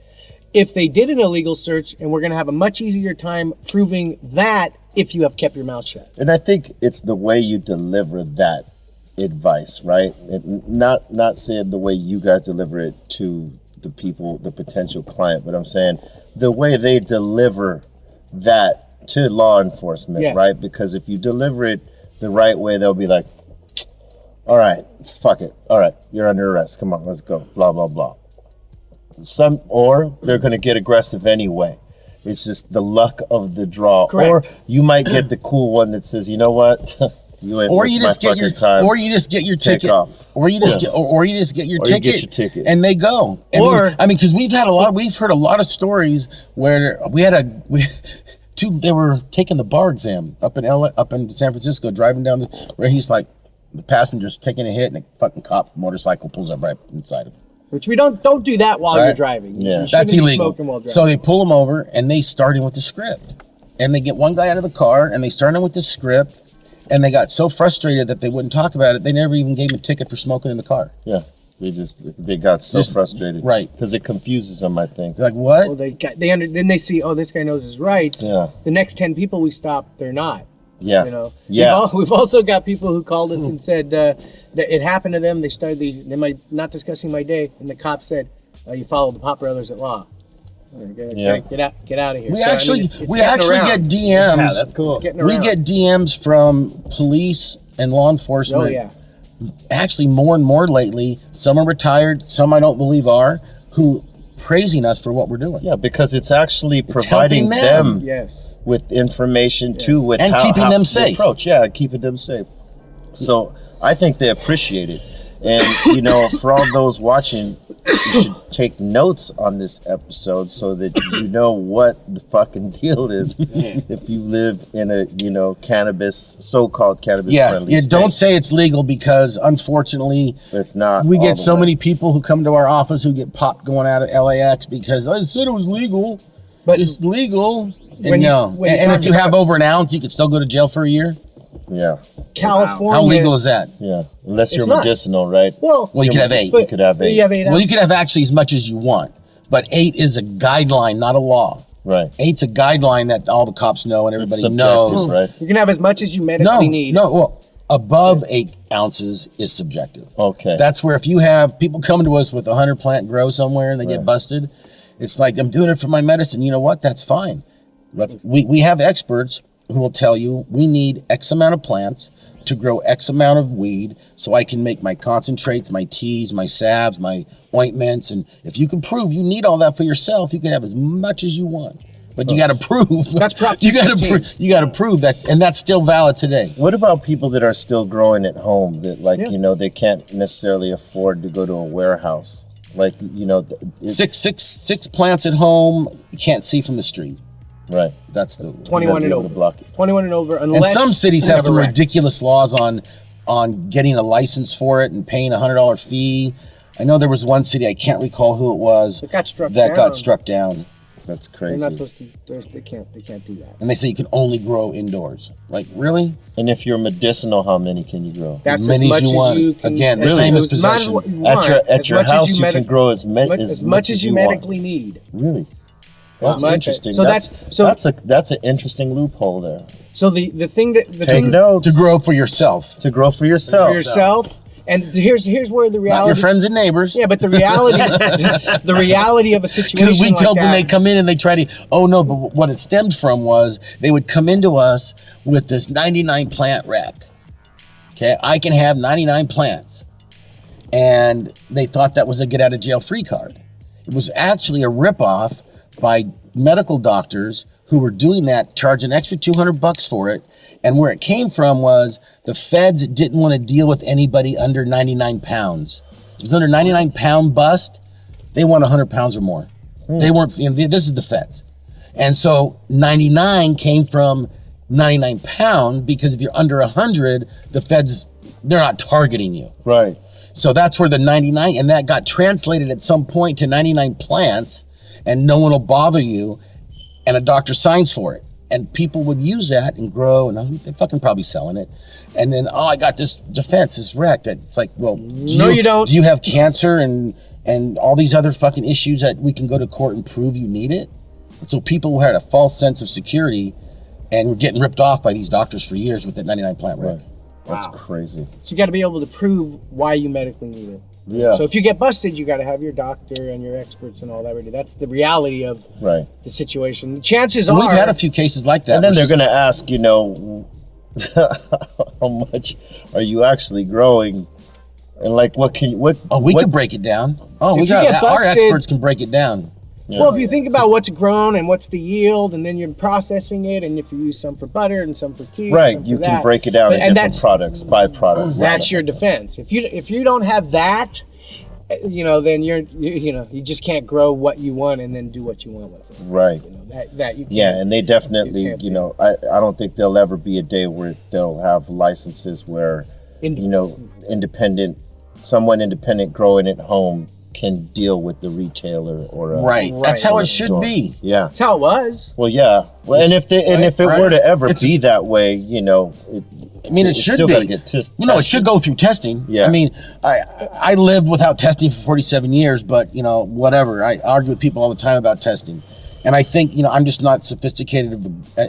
if they did an illegal search, and we're going to have a much easier time proving that if you have kept your mouth shut. And I think it's the way you deliver that advice, right? Not saying the way you guys deliver it to the people, the potential client, but I'm saying the way they deliver that to law enforcement, right? Because if you deliver it the right way, they'll be like, all right, fuck it. All right, you're under arrest. Come on, let's go. Blah, blah, blah. Or they're going to get aggressive anyway. It's just the luck of the draw. Correct. Or you might get the cool one that says, you know what? You ain't or you just get your time. Or you just get your ticket. Off. Or you just get your ticket. And they go. Because we've heard a lot of stories where they were taking the bar exam up in San Francisco, driving down where he's like, the passenger's taking a hit and a fucking cop motorcycle pulls up right inside of him. Which we don't do that while you're driving. Yeah. You That's be illegal. smoking while driving. So they pull him over and they start him with the script. And they get one guy out of the car and they start him with the script. And they got so frustrated that they wouldn't talk about it, they never even gave him a ticket for smoking in the car. Yeah. They got so frustrated. Right. Because it confuses them, I think. They're like, what? Well, then they see, this guy knows his rights. Yeah. The next 10 people we stop, they're not. Yeah. We've also got people who called us and said that it happened to them. They might not discussing my day, and the cop said, "You follow the Pop Brothers at law." Get out of here. We actually get DMs. Yeah, that's cool. We get DMs from police and law enforcement. Oh yeah. Actually, more and more lately. Some are retired. Some I don't believe are, who praising us for what we're doing. Yeah, because it's actually providing them with information too, with and keeping them safe. Approach, keeping them safe. So I think they appreciate it, and for all those watching, you should take notes on this episode so that you know what the fucking deal is if you live in a so-called cannabis friendly state. Don't say it's legal because unfortunately it's not. We get so many people who come to our office who get popped going out of LAX because I said it was legal, but it's legal. And if you have over an ounce, you can still go to jail for a year. Yeah. California. How legal is that? Yeah. Unless you're medicinal, right? Well, you could have 8. You could have 8. You could have actually as much as you want. But 8 is a guideline, not a law. Right. 8's a guideline that all the cops know and everybody knows. Right? You can have as much as you medically need. Well, above 8 ounces is subjective. Okay. That's where if you have people coming to us with 100 plant grow somewhere and they get busted, it's like, I'm doing it for my medicine. You know what? That's fine. We have experts who will tell you we need X amount of plants to grow X amount of weed so I can make my concentrates, my teas, my salves, my ointments. And if you can prove you need all that for yourself, you can have as much as you want. But you got to prove. That's Prop you got to prove that, and that's still valid today. What about people that are still growing at home that, like, you know, they can't necessarily afford to go to a warehouse? Like, you know, Six plants at home you can't see from the street. right? That's the 21 and over. Block it. 21 and over. And Unless some cities you have some a rack. ridiculous laws on getting a license for it and paying $100 fee. I know there was one city, I can't recall who it was, It got struck that down. got struck down. That's They're crazy. not supposed to. They can't do that. And they say you can only grow indoors. Like, really? And if you're medicinal, how many can you grow? That's As many much as you want. can. Again, as same as much as possession. what you At want, your as your much as house, you medi- can grow as much as you want. medically need. Really? That's much. interesting. So that's an interesting loophole there. So the thing that the Take thing notes. To grow for yourself. To grow for yourself. for yourself. And here's where the Not reality. your friends and neighbors. Yeah, but the reality of a situation. Because we like tell that, when they come in and they try to, oh no, but what it stemmed from was they would come into us with this 99 plant rack. Okay, I can have 99 plants. And they thought that was a get out of jail free card. It was actually a ripoff by medical doctors who were doing that, charging extra $200 for it. And where it came from was the feds didn't want to deal with anybody under 99 pounds. If it was under 99 pound bust, they want 100 pounds or more. They weren't, you know, this is the feds. And so 99 came from 99 pound because if you're under 100, the feds, they're not targeting you. Right. So that's where the 99, and that got translated at some point to 99 plants, and no one will bother you, and a doctor signs for it. And people would use that and grow, and they're fucking probably selling it. And then, oh, I got this defense, this wreck. It's like, well, No, you don't. Do you have cancer and all these other fucking issues that we can go to court and prove you need it? And so people who had a false sense of security and were getting ripped off by these doctors for years with that 99 plant wreck. Right. That's crazy. So you got to be able to prove why you medically need it. Yeah. So if you get busted, you got to have your doctor and your experts and all that ready. That's the reality of Right. the situation. The chances And are we've had a few cases like that. And then where they're going to ask, you know, how much are you actually growing? And like, what can you, what? Oh, we what, could break it down. Oh, If we you got get our busted- experts can break it down. Well, if you think about what's grown and what's the yield, and then you're processing it, and if you use some for butter and some for tea, and Right. some for You can that. break it down But- in and different products, byproducts. That's your defense. If you don't have that, you know, then you just can't grow what you want and then do what you want with it. Right. You know, that you can't. Yeah, and they definitely, You can't you do. know, I don't think there'll ever be a day where they'll have licenses where, you know, someone independent growing at home can deal with the retailer or a, Right. That's how or it a should store. be. Yeah. That's how it was. Well, yeah. Well, and if it Right. were to ever It's- be that way, you know, I mean, it should still be. got to get tested. No, it should go through testing. Yeah. I mean, I lived without testing for 47 years, but, you know, whatever. I argue with people all the time about testing. And I think, you know, I'm just not sophisticated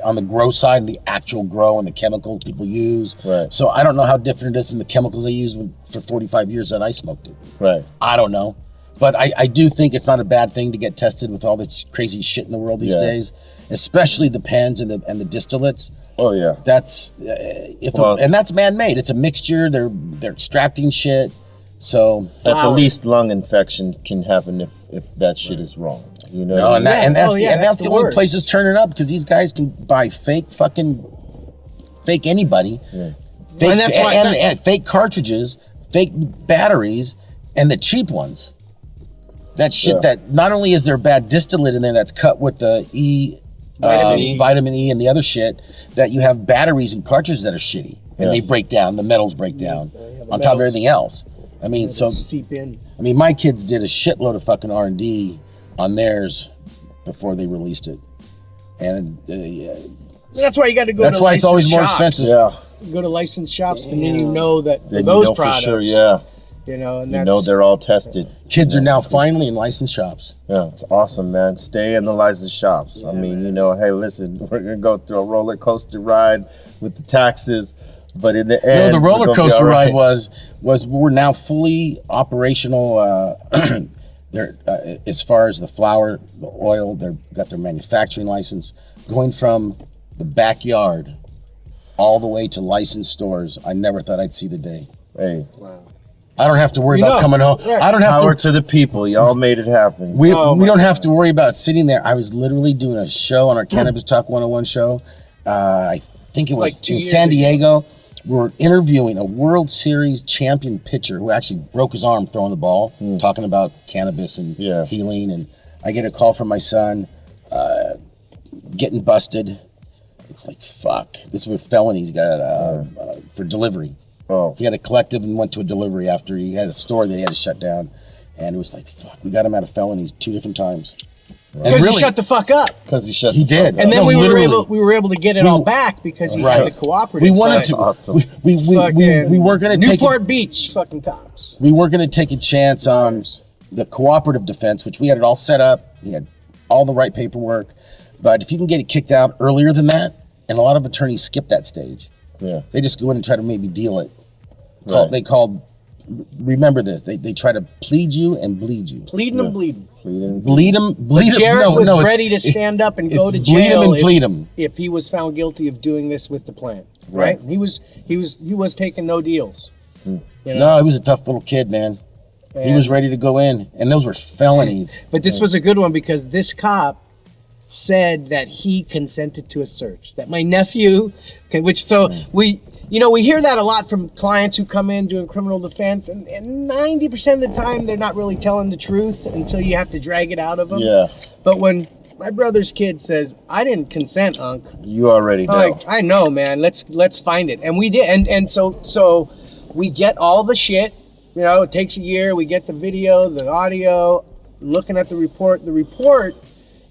on the grow side and the actual grow and the chemicals people use. Right. So I don't know how different it is from the chemicals they used for 45 years that I smoked it. Right. I don't know. But I do think it's not a bad thing to get tested with all this crazy shit in the world these Yeah. days, especially the pens and the distillates. Oh, yeah. That's and that's man-made. It's a mixture. They're extracting shit. So At the least, lung infection can happen if that shit is wrong. You know. no, what I mean? and that's that's the the only worst. place it's turning up because these guys can buy fake anybody, fake And that's why- and fake cartridges, fake batteries, and the cheap ones. That shit Yeah. that not only is there bad distillate in there that's cut with the vitamin E and the other shit, that you have batteries and cartridges that are shitty and Yeah. they break down, the metals break down the on top of metals. everything else. I mean, so seep in. I mean, my kids did a shitload of fucking R&D on theirs before they released it, and That's why you got to go. that's to why it's always more licensed shops. expensive. You go to licensed shops, and then you know that for Then those you know products, for sure, yeah. you know, and You that's know they're all tested. Kids are now finally in licensed shops. Yeah, it's awesome, man. Stay in the licensed shops. I mean, you know, hey, listen, we're gonna go through a roller coaster ride with the taxes, but in the end, The we're roller gonna be coaster all right. ride was we're now fully operational They're as far as the flour, the oil, they've got their manufacturing license. Going from the backyard all the way to licensed stores, I never thought I'd see the day. Hey, I don't have to worry about coming home. Right. I don't have power to the people. Y'all made it happen. We don't have to worry about sitting there. I was literally doing a show on our Cannabis Talk 101 show. I think it was like 2 in years San ago. Diego. We were interviewing a World Series champion pitcher who actually broke his arm throwing the ball, talking about cannabis and healing. And I get a call from my son, getting busted. It's like, fuck. This was felonies. He got for delivery. Oh. He had a collective and went to a delivery after he had a store that he had to shut down. And it was like, fuck, we got him out of felonies 2 different times. Because he shut the fuck up. Because he shut He the did. fuck up. And then No, we literally. were able to get it all back because he had the cooperative. We wanted but to. Awesome. We weren't going to take. Newport Beach fucking cops. We weren't going to take a chance on the cooperative defense, which we had it all set up. We had all the right paperwork. But if you can get it kicked out earlier than that, and a lot of attorneys skip that stage, they just go in and try to maybe deal it. They called. Remember this. They try to plead you and bleed you. Pleading and bleeding. Bleed them. Bleed them. Jared was it's- ready to stand up and go to it's bleed 'em jail and plead 'em. if he was found guilty of doing this with the plant. Right? He was taking no deals. You know? No, he was a tough little kid, man. He was ready to go in, and those were felonies. But this was a good one because this cop said that he consented to a search. That my nephew, we hear that a lot from clients who come in doing criminal defense, and 90% of the time they're not really telling the truth until you have to drag it out of them. Yeah. But when my brother's kid says, "I didn't consent, Unc," You already know. I'm like, I know, man. Let's find it, and we did, and so we get all the shit. You know, it takes a year. We get the video, the audio, looking at the report. The report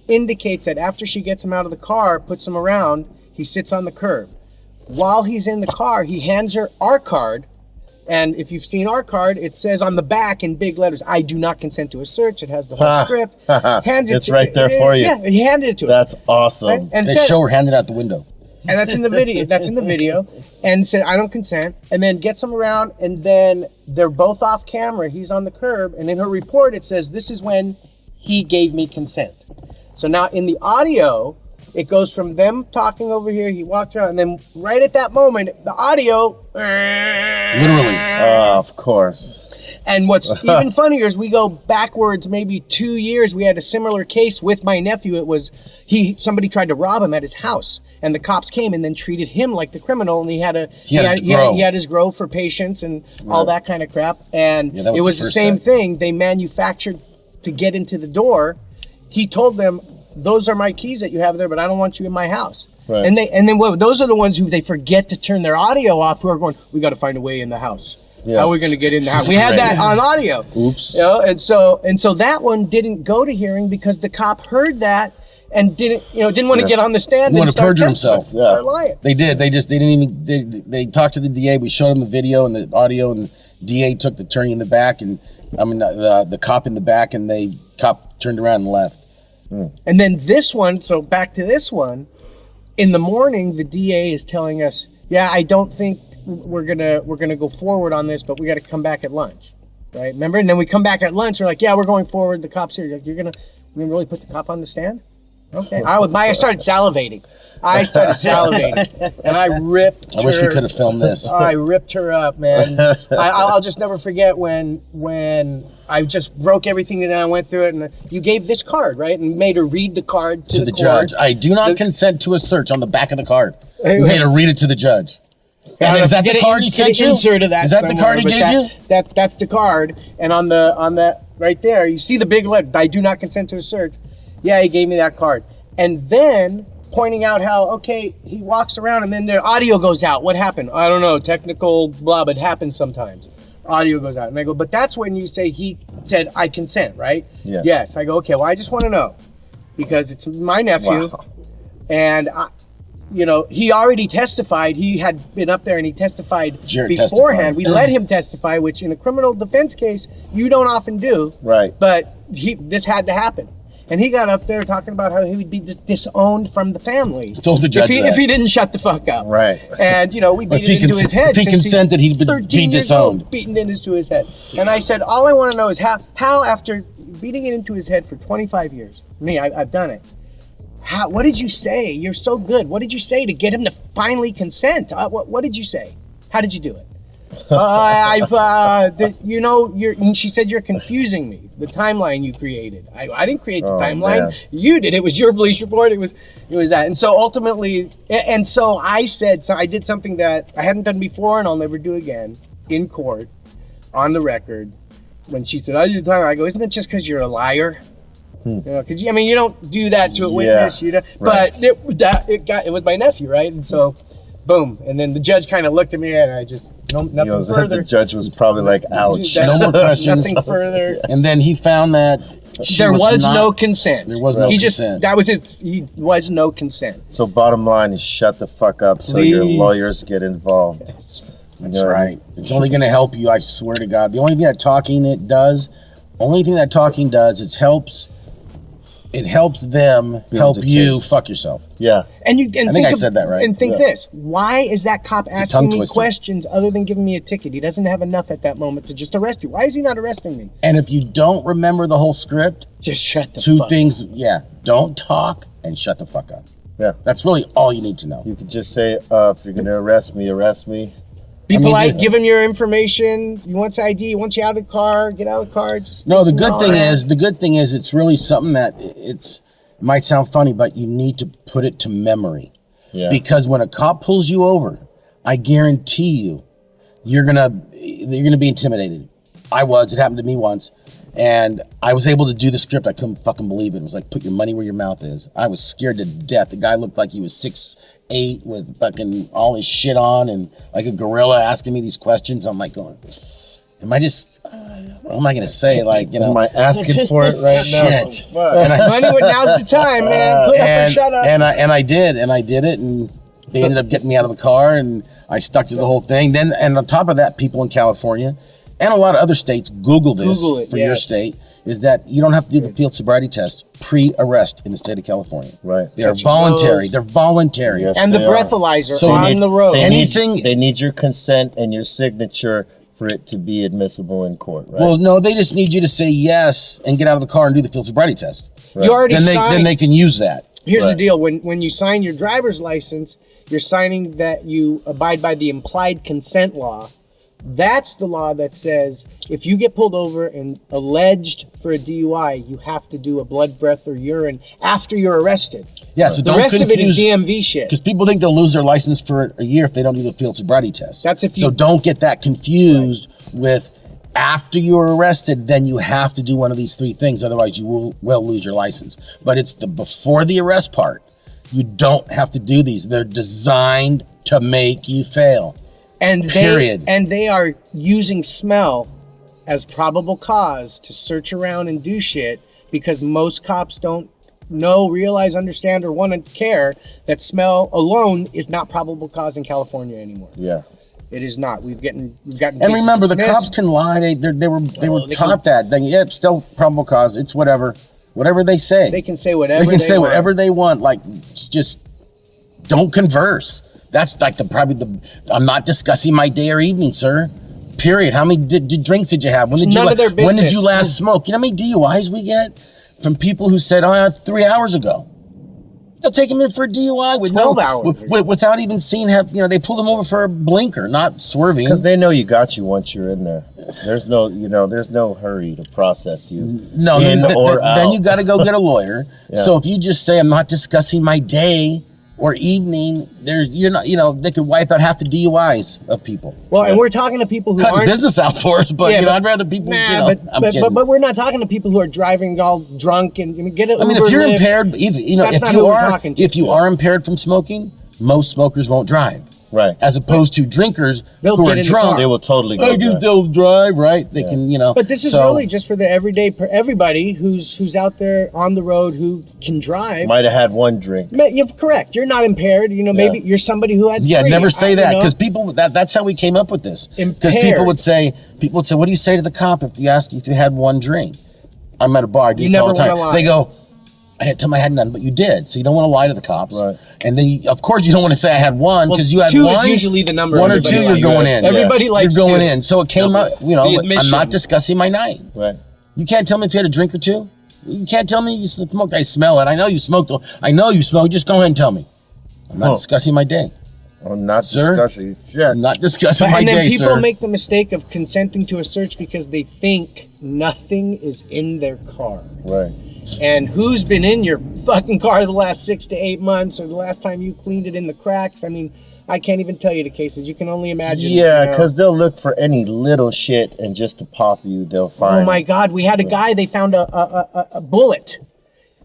indicates that after she gets him out of the car, puts him around, he sits on the curb. While he's in the car, he hands her our card. And if you've seen our card, it says on the back in big letters, "I do not consent to a search." It has the whole script. Hands it It's right there for you. Yeah, he handed it to her. That's awesome. Right? And They said, show her handing out the window. and that's in the video. That's in the video. And said, "I don't consent." And then gets him around, and then they're both off camera. He's on the curb, and in her report it says, "This is when he gave me consent." So now in the audio, it goes from them talking over here. He walked around, and then right at that moment, the audio. Literally. Of course. And what's even funnier is we go backwards maybe 2 years. We had a similar case with my nephew. It was somebody tried to rob him at his house, and the cops came and then treated him like the criminal. And he had his grow for patients and all that kind of crap. And Yeah, that was it was the the first same set. thing. They manufactured to get into the door. He told them, "Those are my keys that you have there, but I don't want you in my house." Right. And then those are the ones who they forget to turn their audio off. Who are going, "We got to find a way in the house. Yeah. How are we going to get in the house?" We had that on audio. Oops. You know, and so that one didn't go to hearing because the cop heard that and didn't want to get on the stand He and wanted to perjure testifying, himself. start lying. They did. They didn't even. They talked to the DA. We showed him the video and the audio, and the DA took the attorney in the back, and the cop in the back, and cop turned around and left. And then this one, so back to this one, in the morning, the DA is telling us, "Yeah, I don't think we're gonna go forward on this, but we got to come back at lunch." Right? Remember? And then we come back at lunch. We're like, "Yeah, we're going forward. The cop's here." You're gonna really put the cop on the stand? Okay. I started salivating. And I ripped. I wish we her- could have filmed this. I ripped her up, man. I'll just never forget when I just broke everything and then I went through it, and you gave this card, right, and made her read the card to To the court. judge, I do not consent to a search on the back of the card. We made her read it to the judge. And is that the card he sent you? Insert of that Is that the card he somewhere, gave but you? That's the card, and on that right there, you see the big letter. "I do not consent to a search." Yeah, he gave me that card, and then pointing out how he walks around and then the audio goes out. What happened? I don't know. Technical blah, but it happens sometimes. Audio goes out, and I go, but that's when you say he said I consent, right? Yeah. Yes. I go, okay. Well, I just want to know because it's my nephew, Wow. and he already testified. He had been up there and he testified Jared beforehand. testified. We let him testify, which in a criminal defense case you don't often do. Right. But this had to happen. And he got up there talking about how he would be disowned from the family. Told the judge if he didn't shut the fuck up. Right. And we beat If he it into his head. if he since consented, he'd be 13 years disowned. old, beaten it into his head. And I said, all I want to know is how after beating it into his head for 25 years. Me, I've done it. What did you say? You're so good. What did you say to get him to finally consent? What did you say? How did you do it? She said you're confusing me. The timeline you created. I didn't create the timeline. Man. You did. It was your police report. It was that. And so ultimately, so I did something that I hadn't done before and I'll never do again in court, on the record. When she said, "I did the timeline," I go, "Isn't it just because you're a liar?" Because you don't do that to a witness. You know, right. But it was my nephew, right? And so. Boom. And then the judge kind of looked at me and I just, nothing further. The judge was probably like, ouch. No more questions. Nothing further. And then he found that there was no consent. There was no consent. He was no consent. So bottom line is shut the fuck up till your lawyers get involved. That's right. It's only going to help you, I swear to God. The only thing that talking does, it helps them help you fuck yourself. Yeah. And I think I said that right. And think this. Why is that cop asking me questions other than giving me a ticket? He doesn't have enough at that moment to just arrest you. Why is he not arresting me? And if you don't remember the whole script, just shut the fuck up. Two things, don't talk and shut the fuck up. Yeah. That's really all you need to know. You could just say, if you're going to arrest me. Be polite, give him your information. You want your ID, you want you out of the car, get out of the car. The good thing is it's really something that it might sound funny, but you need to put it to memory. Yeah. Because when a cop pulls you over, I guarantee you, you're gonna be intimidated. It happened to me once. And I was able to do the script. I couldn't fucking believe it. It was like, put your money where your mouth is. I was scared to death. The guy looked like he was 6'8" with fucking all his shit on and like a gorilla asking me these questions. I'm like going, what am I going to say? Like, am I asking for it right now? Shit. Now's the time, man. Put up or shut up. And I did it. And they ended up getting me out of the car and I stuck to the whole thing. And on top of that, people in California and a lot of other states, Google for your state, is that you don't have to do the field sobriety test pre-arrest in the state of California. Right. They're voluntary. They're voluntary. Yes, and the breathalyzer on the road. They need your consent and your signature for it to be admissible in court, right? Well, no, they just need you to say yes and get out of the car and do the field sobriety test. Right. You already signed. Then they can use that. Here's the deal. When you sign your driver's license, you're signing that you abide by the implied consent law. That's the law that says if you get pulled over and alleged for a DUI, you have to do a blood, breath, or urine after you're arrested. Yeah, so the rest of it is DMV shit. Because people think they'll lose their license for a year if they don't do the field sobriety test. So don't get that confused with after you're arrested, then you have to do one of these three things. Otherwise, you will lose your license. But it's the before the arrest part. You don't have to do these. They're designed to make you fail. Period. And they are using smell as probable cause to search around and do shit because most cops don't know, realize, understand, or want to care that smell alone is not probable cause in California anymore. Yeah. It is not. We've gotten. And remember, the cops can lie. They were taught that. It's still probable cause. It's whatever they say. They can say whatever. They can say whatever they want. Like, just don't converse. That's like I'm not discussing my day or evening, sir. Period. How many drinks did you have? When did you last smoke? You know how many DUIs we get from people who said, 3 hours ago? They'll take him in for a DUI with 12 hours without even seeing they pulled him over for a blinker, not swerving. Because they know you got you once you're in there. There's no hurry to process you. No, then you got to go get a lawyer. Yeah. So if you just say I'm not discussing my day or evening, they could wipe out half the DUIs of people. Well, and we're talking to people who cutting aren't business out for us, but I'd rather people. But we're not talking to people who are driving all drunk and get it. If you're impaired, if you are impaired from smoking, most smokers won't drive. Right. As opposed to drinkers who are drunk. They will totally go. I can still drive, right? They can, But this is really just for the everybody who's out there on the road who can drive. Might have had one drink. You're correct. You're not impaired. Maybe you're somebody who had three. Yeah, never say that because people. That's how we came up with this. Because people would say, what do you say to the cop if you ask if you had one drink? I'm at a bar. I do this all the time. They go, I didn't tell them I had none, but you did. So you don't want to lie to the cops. Right. And then, of course, you don't want to say I had one because you had two one. Two is usually the number. One or two, you're going in. Everybody likes you're going in. So it came up, I'm not discussing my night. Right. You can't tell me if you had a drink or two. You can't tell me you smoked. I smell it. I know you smoked. I know you smoked. Just go ahead and tell me. I'm not discussing my day. I'm not Sir? discussing shit. I'm not discussing my And then day, people sir. make the mistake of consenting to a search because they think nothing is in their car. Right. And who's been in your fucking car the last 6 to 8 months, or the last time you cleaned it in the cracks? I mean, I can't even tell you the cases. You can only imagine. Yeah, you know. because they'll look for any little shit, and just to pop you, they'll find. Oh my God, we had a guy. They found a bullet,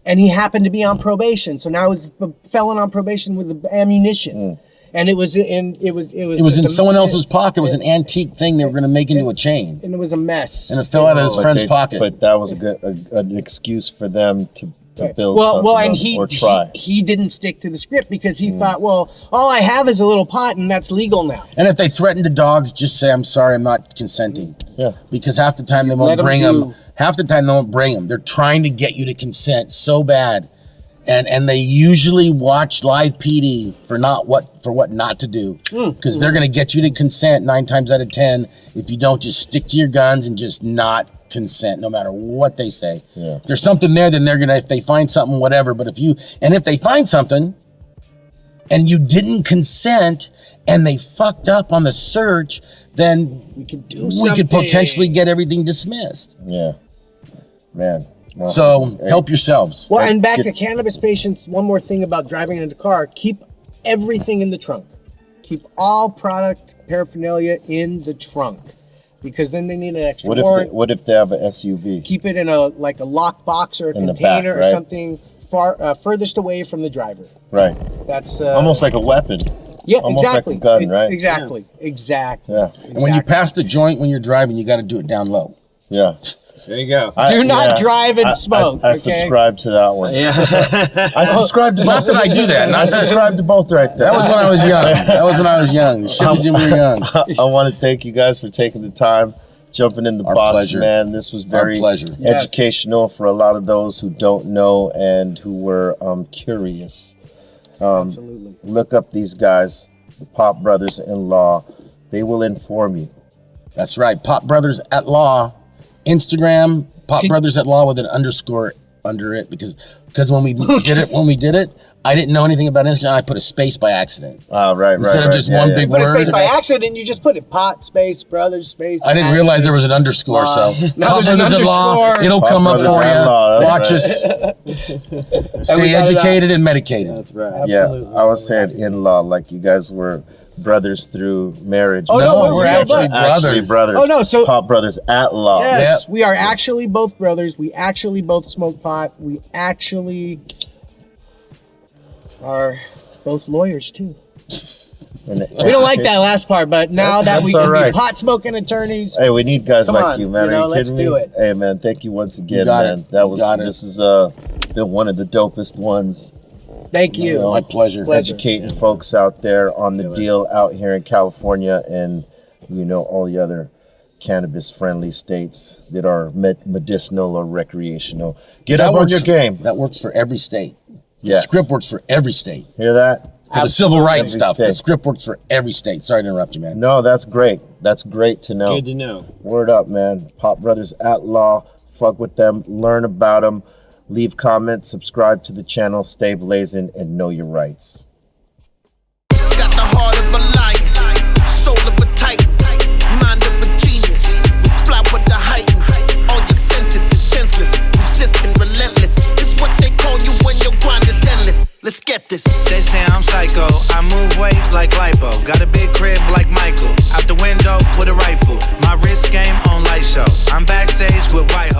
and he happened to be on probation. So now he's a felon on probation with ammunition, and it was in someone else's pocket. It was an antique thing they were going to make into a chain, and it was a mess. and it fell out of his friend's pocket. But that was an excuse for them to build Well, and something or try. he didn't stick to the script because he thought, well, all I have is a little pot, and that's legal now. And if they threaten the dogs, just say, "I'm sorry, I'm not consenting." Yeah. Because half the time they won't bring them. Half the time they won't bring them. They're trying to get you to consent so bad, and they usually watch live PD for what not to do, because they're gonna get you to consent 9 times out of 10 if you don't just stick to your guns and just not consent, no matter what they say. Yeah. If there's something there, then they're gonna, if they find something, whatever. But if they find something and you didn't consent and they fucked up on the search, then we could potentially get everything dismissed. Yeah. Man. Well, So help yourselves. Well, and back to cannabis patients, one more thing about driving in the car: keep everything in the trunk. Keep all product paraphernalia in the trunk, because then they need an extra warrant. What if they have an SUV? Keep it in a lock box or a In the container back, or right? something furthest away from the driver. Right. That's Almost like a weapon. yeah, almost exactly. like a gun, right? Exactly. Yeah. Exactly. And when you pass the joint when you're driving, you got to do it down low. Yeah. There you go. Do not drive and smoke. I subscribe to that one. Yeah. I subscribe to Not both. that I do that. I subscribe to both right there. That was when I was young. That was when I was young. Shit we did when we were young. I want to thank you guys for taking the time, jumping in the Our box, pleasure. man. This was very pleasure. educational for a lot of those who don't know and who were curious. Absolutely. Look up these guys, the Pop Brothers-in-law. They will inform you. That's right. Pop Brothers at Law. Instagram, Pop Brothers at Law with an underscore under it, because when we did it, I didn't know anything about Instagram. I put a space by accident. Right. Instead of just one big Put a word. space by accident. You just put it pot space brothers space. I didn't realize there was an underscore, so Now Pop there's an Brothers at Law, underscore. it'll Pop come up Brothers for at you. Law, that's Watch right. us. Stay educated and medicated. That's right. Yeah, I was saying in-law, like you guys were brothers through marriage. Oh, no, we're actually brothers. Oh, no, so- Pop Brothers at Law. Yes, Yep. we are actually both brothers. We actually both smoke pot. We actually are both lawyers too. And We don't like that last part, but now that we That's can all right. be pot smoking attorneys. Hey, we need guys Come like on, you, man. you know, Are you let's kidding do me? it. Hey, man, thank you once again, got man. it. That You was got it. this is been one of the dopest ones. Thank you. My pleasure. Educating folks out there on the deal out here in California and all the other cannabis-friendly states that are medicinal or recreational. Get up on your game. That works for every state. Yes. The script works for every state. Hear that? For the civil rights Every stuff, the state. script works for every state. Sorry to interrupt you, man. No, that's great. That's great to know. Good to know. Word up, man. Pop Brothers at Law. Fuck with them. Learn about them. Leave comments. Subscribe to the channel. Stay blazing and know your rights. Got the heart of a lion, soul of a titan, mind of a genius, fly with the height. All your senses is senseless, resistant, relentless. It's what they call you when your grind is endless. Let's get this. They say I'm psycho, I move weight like lipo. Got a big crib like Michael, out the window with a rifle. My wrist game on light show. I'm backstage with white